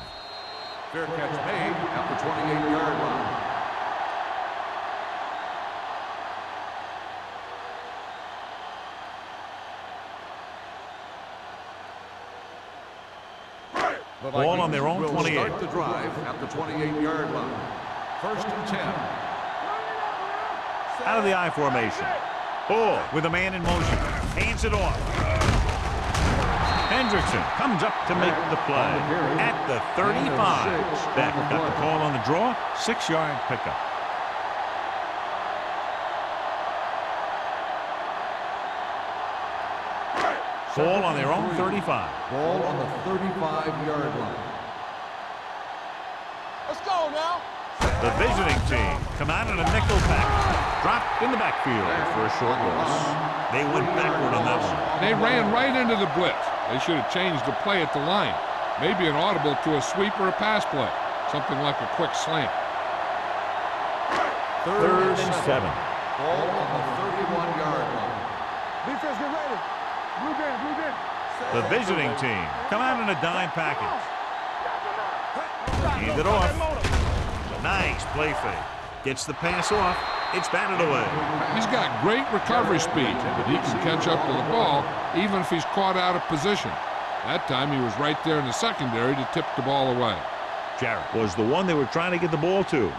Fair catch made at the 28-yard line. Ball on their own 28. Start the drive at the 28-yard line. First and 10. Out of the I formation. Ball with a man in motion. Hands it off. Hendrickson comes up to make the play at the 35. Beck got the call on the draw, 6-yard pickup. Ball on their own 35. Ball on the 35-yard line. Let's go now. The visiting team come out in a nickel pack. Dropped in the backfield for a short loss. They went backward on that one. They ran right into the blitz. They should have changed the play at the line. Maybe an audible to a sweep or a pass play. Something like a quick slant. Third and 7. Ball on the 31-yard line. Defense, get ready. Blue game, blue game. The visiting team come out in a dime package. Hand it off. Nice play fake. Gets the pass off. It's batted away. He's got great recovery speed, but he can catch up to the ball even if he's caught out of position. That time he was right there in the secondary to tip the ball away. Jarrett was the one they were trying to get the ball to.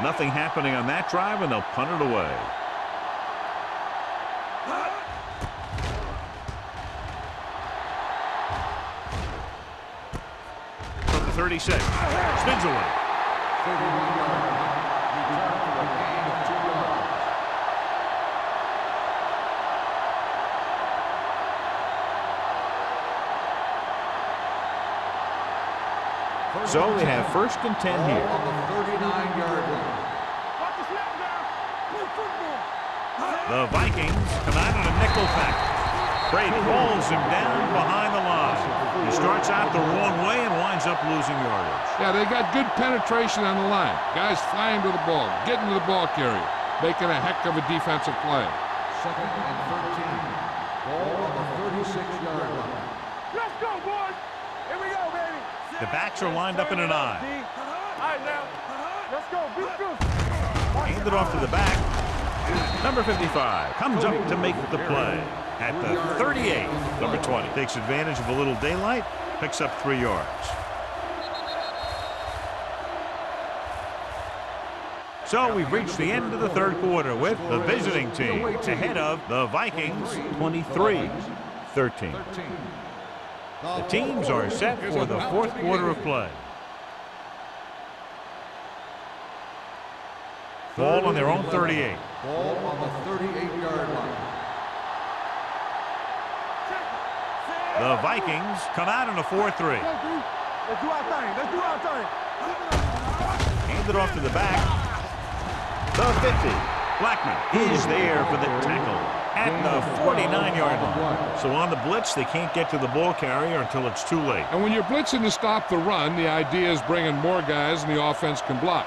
Nothing happening on that drive, and they'll punt it away. From the 36, spins away. 31-yard line. Return for a gain of 2 yards. So they have first and 10 Ball here. on the 39-yard line. Watch the snap down. Play football. The Vikings come out in a nickel pack. Brady pulls him down behind the line. He starts out the wrong way and winds up losing yardage. Yeah, they got good penetration on the line. Guys flying to the ball, getting to the ball carrier, making a heck of a defensive play. Second and 13. Ball on the 36-yard line. Let's go, boys. Here we go, baby. The backs are lined up in an I. All right, now. Let's go. Beat Goose. Hand it off to the back. Number 55 comes up to make the play at the 38. Number 20 takes advantage of a little daylight, picks up 3 yards. So we've reached the end of the third quarter with the visiting team ahead of the Vikings 23-13. The teams are set for the fourth quarter of play. Ball on their own 38. Ball on the 38-yard line. The Vikings come out in a 4-3. Let's do our thing. Let's do our thing. Hand it off to the back. The 50. Blackman is there for the tackle at the 49-yard line. So on the blitz, they can't get to the ball carrier until it's too late. And when you're blitzing to stop the run, the idea is bringing more guys and the offense can block.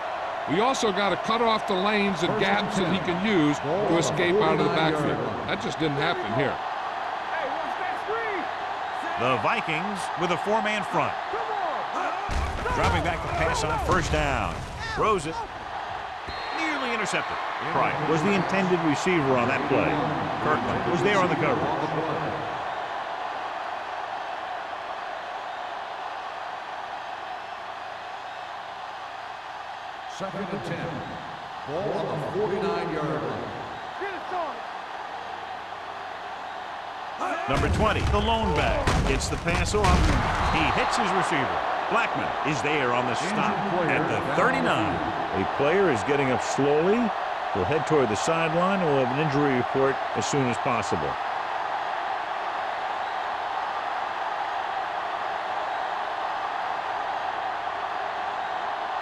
We also got to cut off the lanes and gaps that he can use to escape out of the backfield. That just didn't happen here. Hey, watch that screen. The Vikings with a 4-man front. Come on. Dropping back to pass on first down. Throws it. Nearly intercepted. Pryor was the intended receiver on that play. Kirkland was there on the coverage. Second and 10. Ball on the 49-yard line. Get it started. Number 20, the lone back, gets the pass off. He hits his receiver. Blackman is there on the stop at the 39. A player is getting up slowly. He'll head toward the sideline and will have an injury report as soon as possible.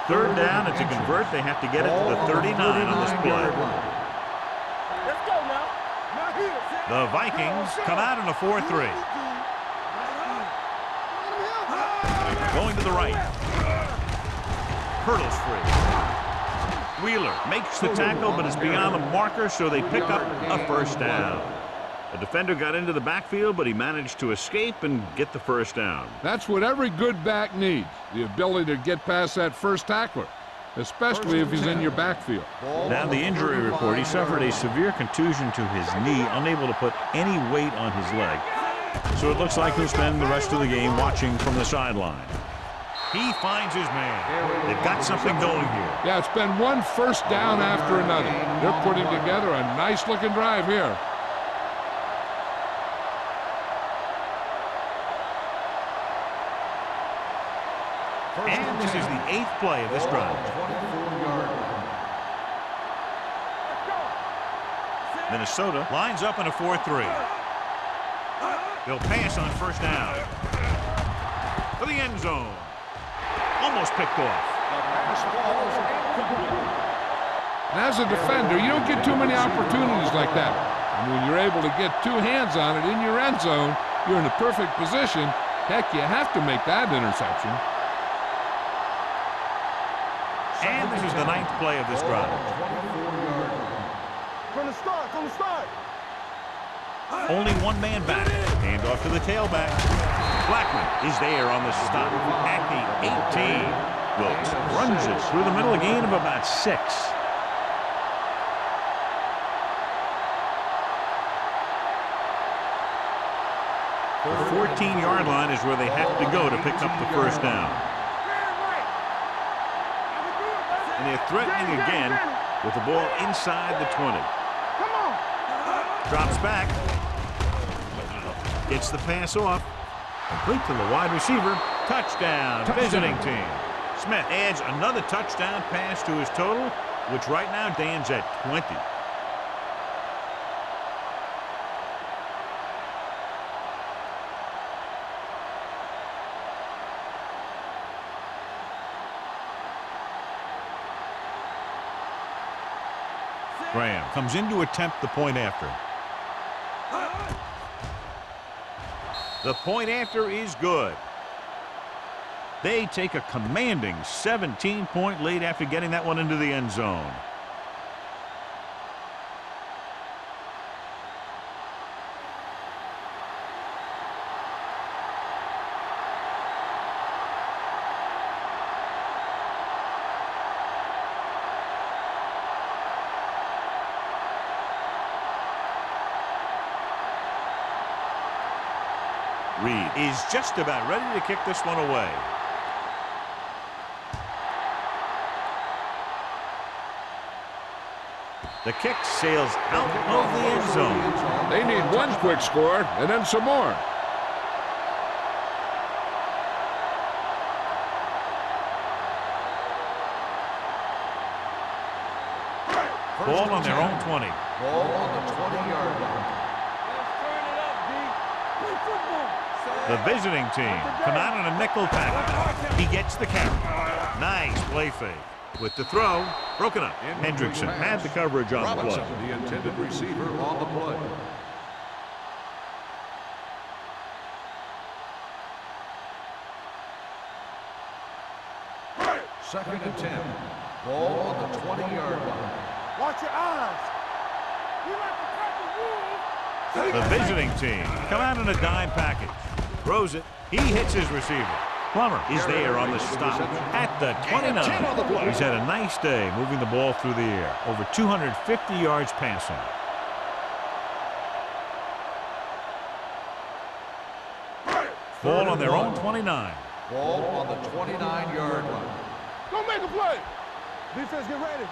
Third down, and to convert, they have to get it to the 39 on this play. Let's go now. Now here. The Vikings come out in a 4-3. Going to the right. Hurdles free. Wheeler makes the tackle, but it's beyond the marker, so they pick up a first down. A defender got into the backfield, but he managed to escape and get the first down. That's what every good back needs, the ability to get past that first tackler, especially if he's in your backfield. Now the injury report, he suffered a severe contusion to his knee, unable to put any weight on his leg. So it looks like he'll spend the rest of the game watching from the sideline. He finds his man. They've got something going here. Yeah, it's been one first down after another. They're putting together a nice-looking drive here. And this is the 8th play of this drive. 24-yard line. Minnesota lines up in a 4-3. They'll pass on first down. For the end zone. Almost picked off. The pass falls incomplete. And as a defender, you don't get too many opportunities like that. And when you're able to get two hands on it in your end zone, you're in a perfect position. Heck, you have to make that interception. And this is the 9th play of this drive. 24-yard line. From the start. Only one man back. Hand off to the tailback. Blackman is there on the stop at the 18. Wilkes runs it through the middle, a gain of about 6. The 14-yard line is where they have to go to pick up the first down. And they're threatening again with the ball inside the 20. Come on. Drops back. Gets the pass off. Complete to the wide receiver. Touchdown, visiting team. Smith adds another touchdown pass to his total, which right now stands at 20. Graham comes in to attempt the point after. The point after is good. They take a commanding 17-point lead after getting that one into the end zone. Reed is just about ready to kick this one away. The kick sails out of the end zone. They need one quick score and then some more. Ball on their own 20. Ball on the 20-yard line. The visiting team come out on a nickel package. He gets the carry. Nice play fake. With the throw, broken up. Hendrickson had the coverage on the play. Robinson, the intended receiver, on the play. Second and 10. Ball on the 20-yard line. Watch your eyes. The visiting team come out in a dime package. Throws it. He hits his receiver. Plummer is there on the stop at the 29. He's had a nice day moving the ball through the air. Over 250 yards passing. Ball on their own 29. Ball on the 29-yard line. Go make a play. Defense, get ready.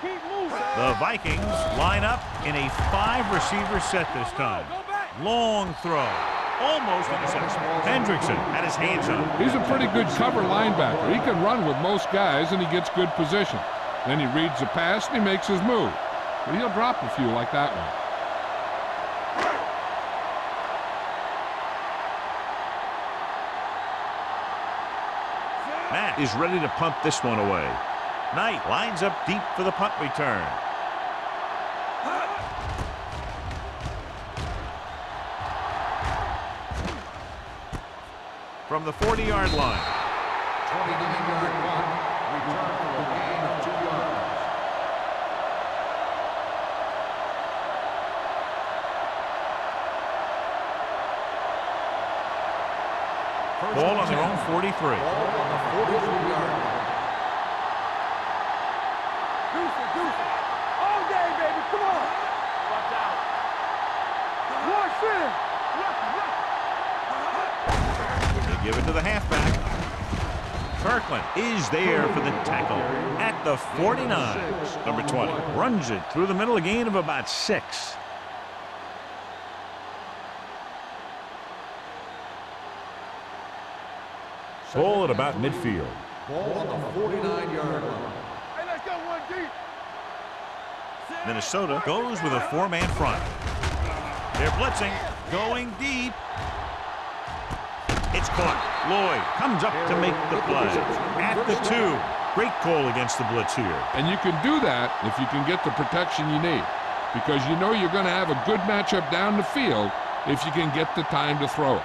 Keep moving. The Vikings line up in a 5-receiver set this time. Long throw. Almost intercepted. Hendrickson had his hands on it. He's a pretty good cover linebacker. He can run with most guys, and he gets good position. Then he reads the pass, and he makes his move. But he'll drop a few like that one. Matt is ready to punt this one away. Knight lines up deep for the punt return. From the 40-yard line. 29-yard punt. Return for a gain of 2 yards. Ball on their own 43. Ball on the 43-yard line. Deuce. All day, baby. Come on. Watch out. One sin. They give it to the halfback. Franklin is there for the tackle at the 49. Number 20 runs it through the middle, a gain of about 6. Ball at about midfield. Ball on the 49-yard line. Hey, let's go one deep. Minnesota goes with a 4-man front. They're blitzing, going deep. It's caught. Lloyd comes up to make the play at the 2. Great call against the blitz here. And you can do that if you can get the protection you need, because you know you're going to have a good matchup down the field if you can get the time to throw it.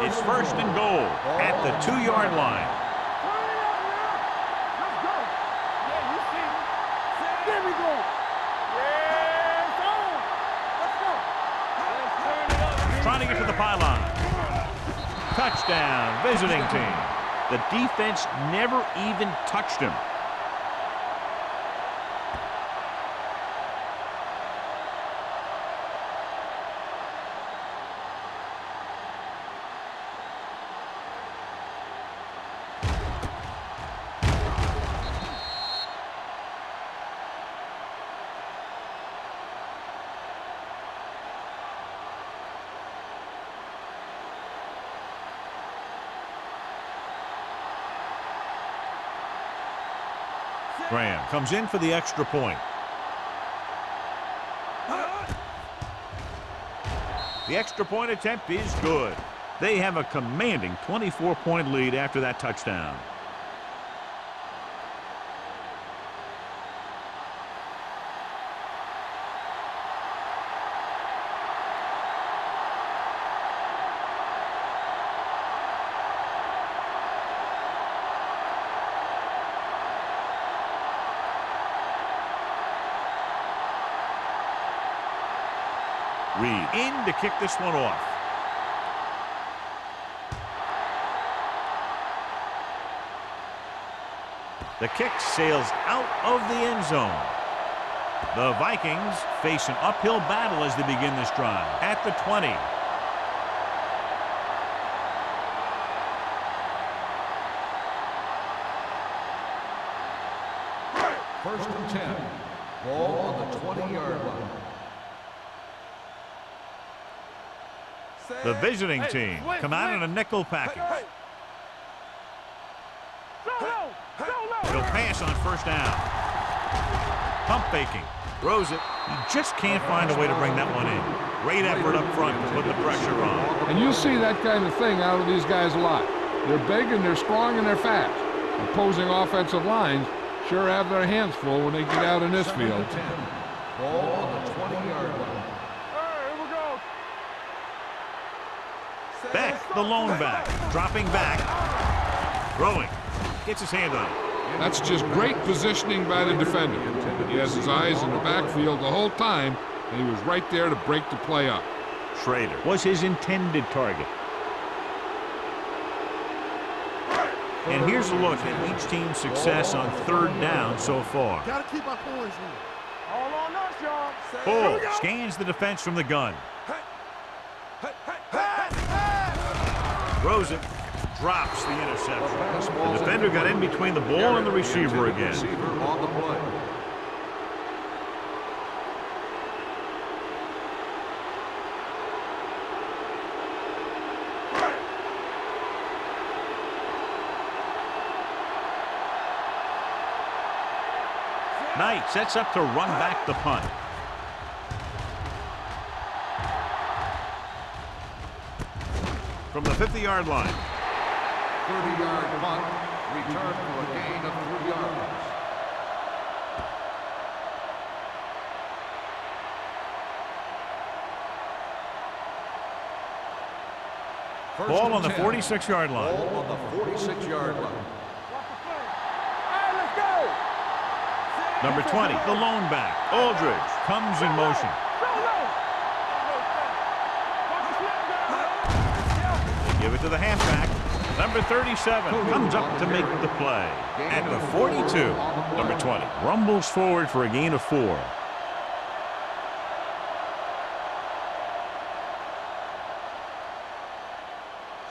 It's first and goal at the 2-yard line. Let's go. Yeah, you see me. There we go. Yeah, it's on. Let's go. Let's turn it up. Trying to get to the pylon. Touchdown, visiting team. The defense never even touched him. Graham comes in for the extra point. The extra point attempt is good. They have a commanding 24-point lead after that touchdown. Reed in to kick this one off. The kick sails out of the end zone. The Vikings face an uphill battle as they begin this drive at the 20. First and 10. Ball on the 20-yard line. The visiting team come out in a nickel package. He'll pass on first down. Pump faking. Throws it. He just can't find a way to bring that one in. Great effort up front to put the pressure on. And you see that kind of thing out of these guys a lot. They're big and they're strong and they're fast. Opposing offensive lines sure have their hands full when they get out in this field. Ball on the 20-yard line. Beck, the lone back, dropping back, throwing, gets his hand on it. That's just great positioning by the defender. He has his eyes in the backfield the whole time, and he was right there to break the play up. Schrader was his intended target. And here's a look at each team's success on third down so far. Gotta keep our points in. All on us, y'all. Bull scans the defense from the gun. Throws it, drops the interception. The defender got in between the ball and the receiver again. On the play. Knight sets up to run back the punt. From the 50-yard line. 30-yard punt, return for a gain of 3 yards. Ball on the 46-yard line. Ball on the 46-yard line. Hey, let's go. Number 20, the lone back. Aldridge comes in motion. They give it to the halfback. Number 37 comes up to make the play. At the 42, number 20 rumbles forward for a gain of 4.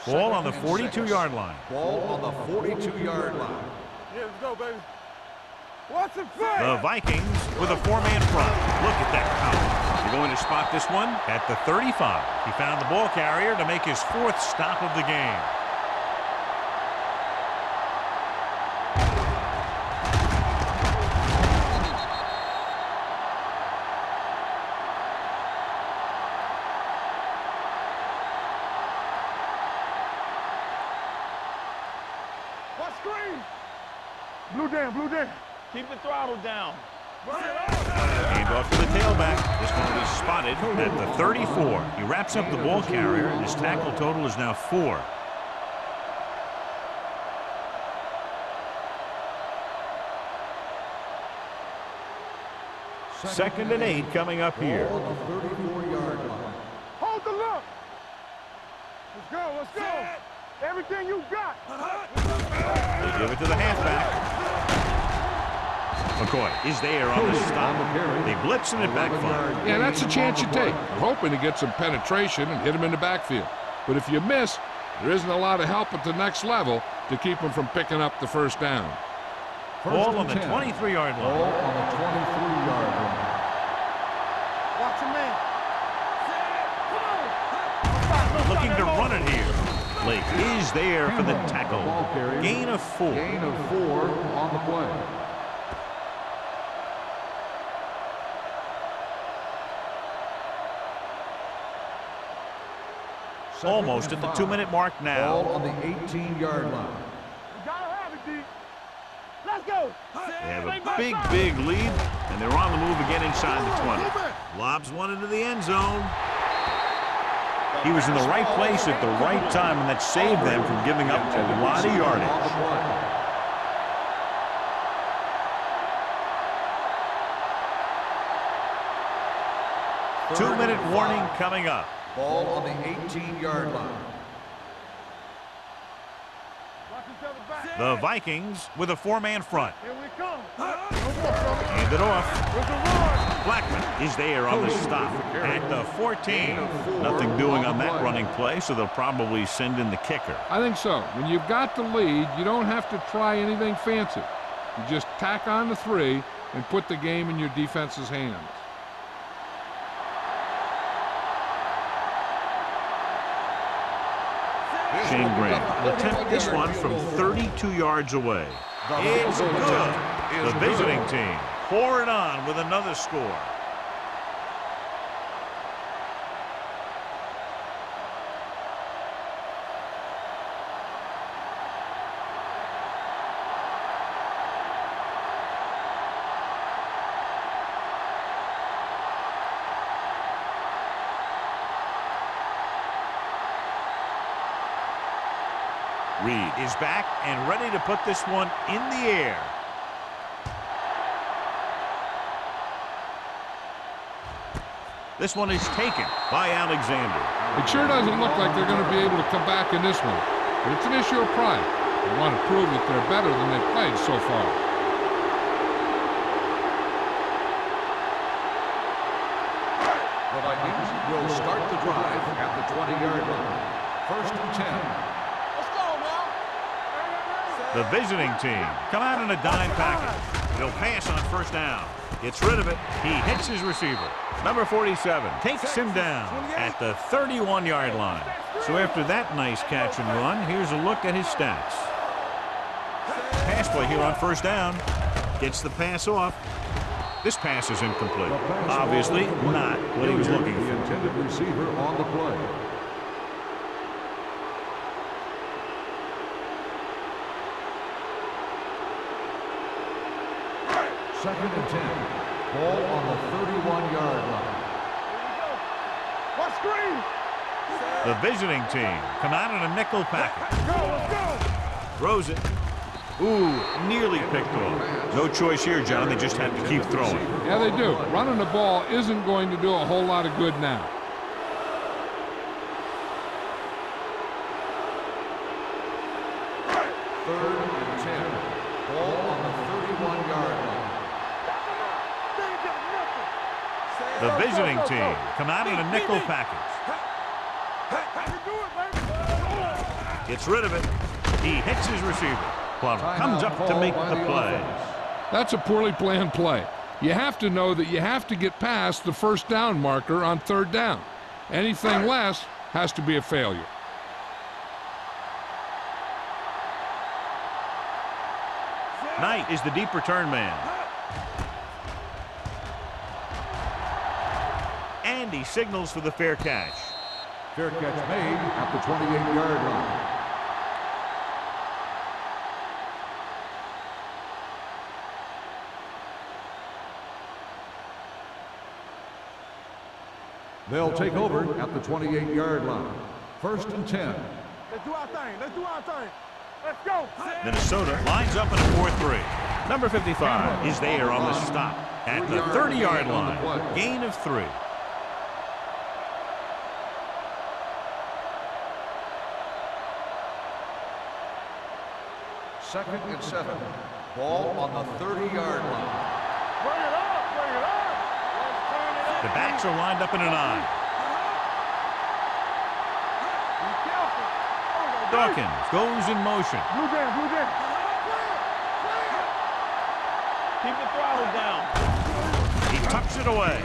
Ball on the 42-yard line. Ball on the 42-yard line. Yeah, let's go, baby. What's the play? The Vikings with a four-man front. Look at that power. They're going to spot this one at the 35. He found the ball carrier to make his 4th stop of the game. What screen? Blue down, blue down. Keep the throttle down. Hand off to the tailback. This one will be spotted at the 34. He wraps up the ball carrier, and his tackle total is now 4. Second and 8 coming up here. Ball on the 34-yard line. Hold the look. Let's go, let's go. Everything you got. They give it to the halfback. McCoy is there on the stop. They blitz and it backfires. Yeah, that's a chance you take. You're hoping to get some penetration and hit him in the backfield. But if you miss, there isn't a lot of help at the next level to keep him from picking up the first down. Ball on the 23-yard line. Ball on the 23-yard line. Watch him, man. Looking to run it here. Blake is there for the tackle. Gain of 4. Gain of 4 on the play. Almost at the 2-minute mark now. Ball on the 18-yard line. You gotta have it, D. Let's go. They have a big lead, and they're on the move again inside the 20. Lobs one into the end zone. He was in the right place at the right time, and that saved them from giving up a lot of yardage. 2-minute warning coming up. Ball on the 18-yard line. Watch each other back. The Vikings with a 4-man front. Here we come. Hand it off. There's a run. Blackman is there on the stop at the 14. Nothing doing on that running play, so they'll probably send in the kicker. I think so. When you've got the lead, you don't have to try anything fancy. You just tack on the 3 and put the game in your defense's hands. Shane Graham will attempt this one from 32 yards away. It's good. The visiting team pour it on with another score. Reed is back and ready to put this one in the air. This one is taken by Alexander. It sure doesn't look like they're going to be able to come back in this one. But it's an issue of pride. They want to prove that they're better than they've played so far. The Vikings will start the drive at the 20-yard line. First and 10. The visiting team come out in a dime package. They'll pass on first down. Gets rid of it. He hits his receiver. Number 47 takes him down at the 31-yard line. So after that nice catch and run, here's a look at his stats. Pass play here on first down. Gets the pass off. This pass is incomplete. Obviously not what he was looking for. The intended receiver on the play. Second and 10. Ball on the 31-yard line. What screen? The visiting team come out in a nickel package. Let's go. Throws it. Ooh, nearly picked off. No choice here, John. They just have to keep throwing. Yeah, they do. Running the ball isn't going to do a whole lot of good now. Third and 10. Ball on the 31-yard line. The visiting team come out in a nickel package. Gets rid of it. He hits his receiver. Plummer comes up to make the play. That's a poorly planned play. You have to know that you have to get past the first down marker on third down. Anything less has to be a failure. Knight is the deep return man. And he signals for the fair catch. Fair catch made at the 28-yard line. They'll take over at the 28-yard line. 1st and 10. Let's do our thing. Let's do our thing. Let's go. Minnesota lines up in a 4-3. Number 55 is there on the stop at the 30-yard line. Gain of 3. Second and 7. Ball on the 30-yard line. Bring it up. Bring it up. Let's turn it up. The backs are lined up in an I. Be careful. Dawkins goes in motion. Blue down, blue down. Keep the throttle down. He tucks it away.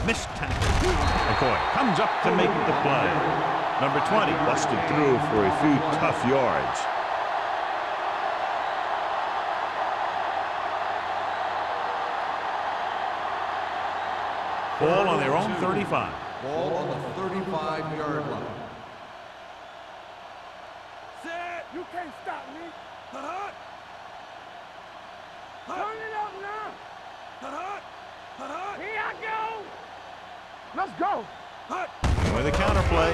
Missed tackle. McCoy comes up to make the play. Number 20 busted through for a few tough yards. Ball on their own 35. Ball on the 35-yard line. Set. You can't stop me. Turn it up now. Here I go. Let's go. With a counter play.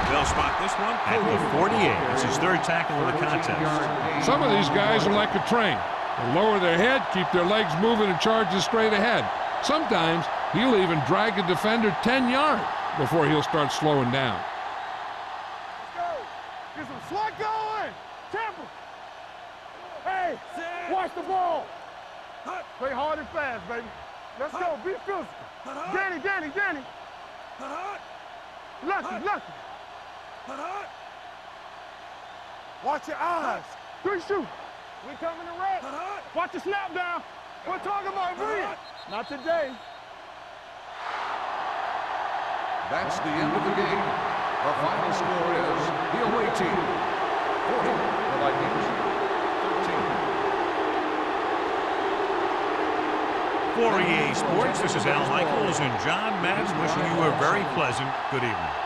They'll spot this one at the 48. It's his 3rd tackle of the contest. Some of these guys are like a train. They lower their head, keep their legs moving, and charge straight ahead. Sometimes he'll even drag a defender 10 yards before he'll start slowing down. Let's go. Get some slug going. Temple. Hey, watch the ball. Play hard and fast, baby. Let's go. Be physical. Danny. Lucky. Watch your eyes. 3 shoot. We coming to wreck. Watch the snap down. We're talking about brilliant. Not today. That's the end of the game. Our final score is the away team 40, the Vikings 13. For EA Sports, this is Al Michaels and John Madden wishing you a very pleasant good evening.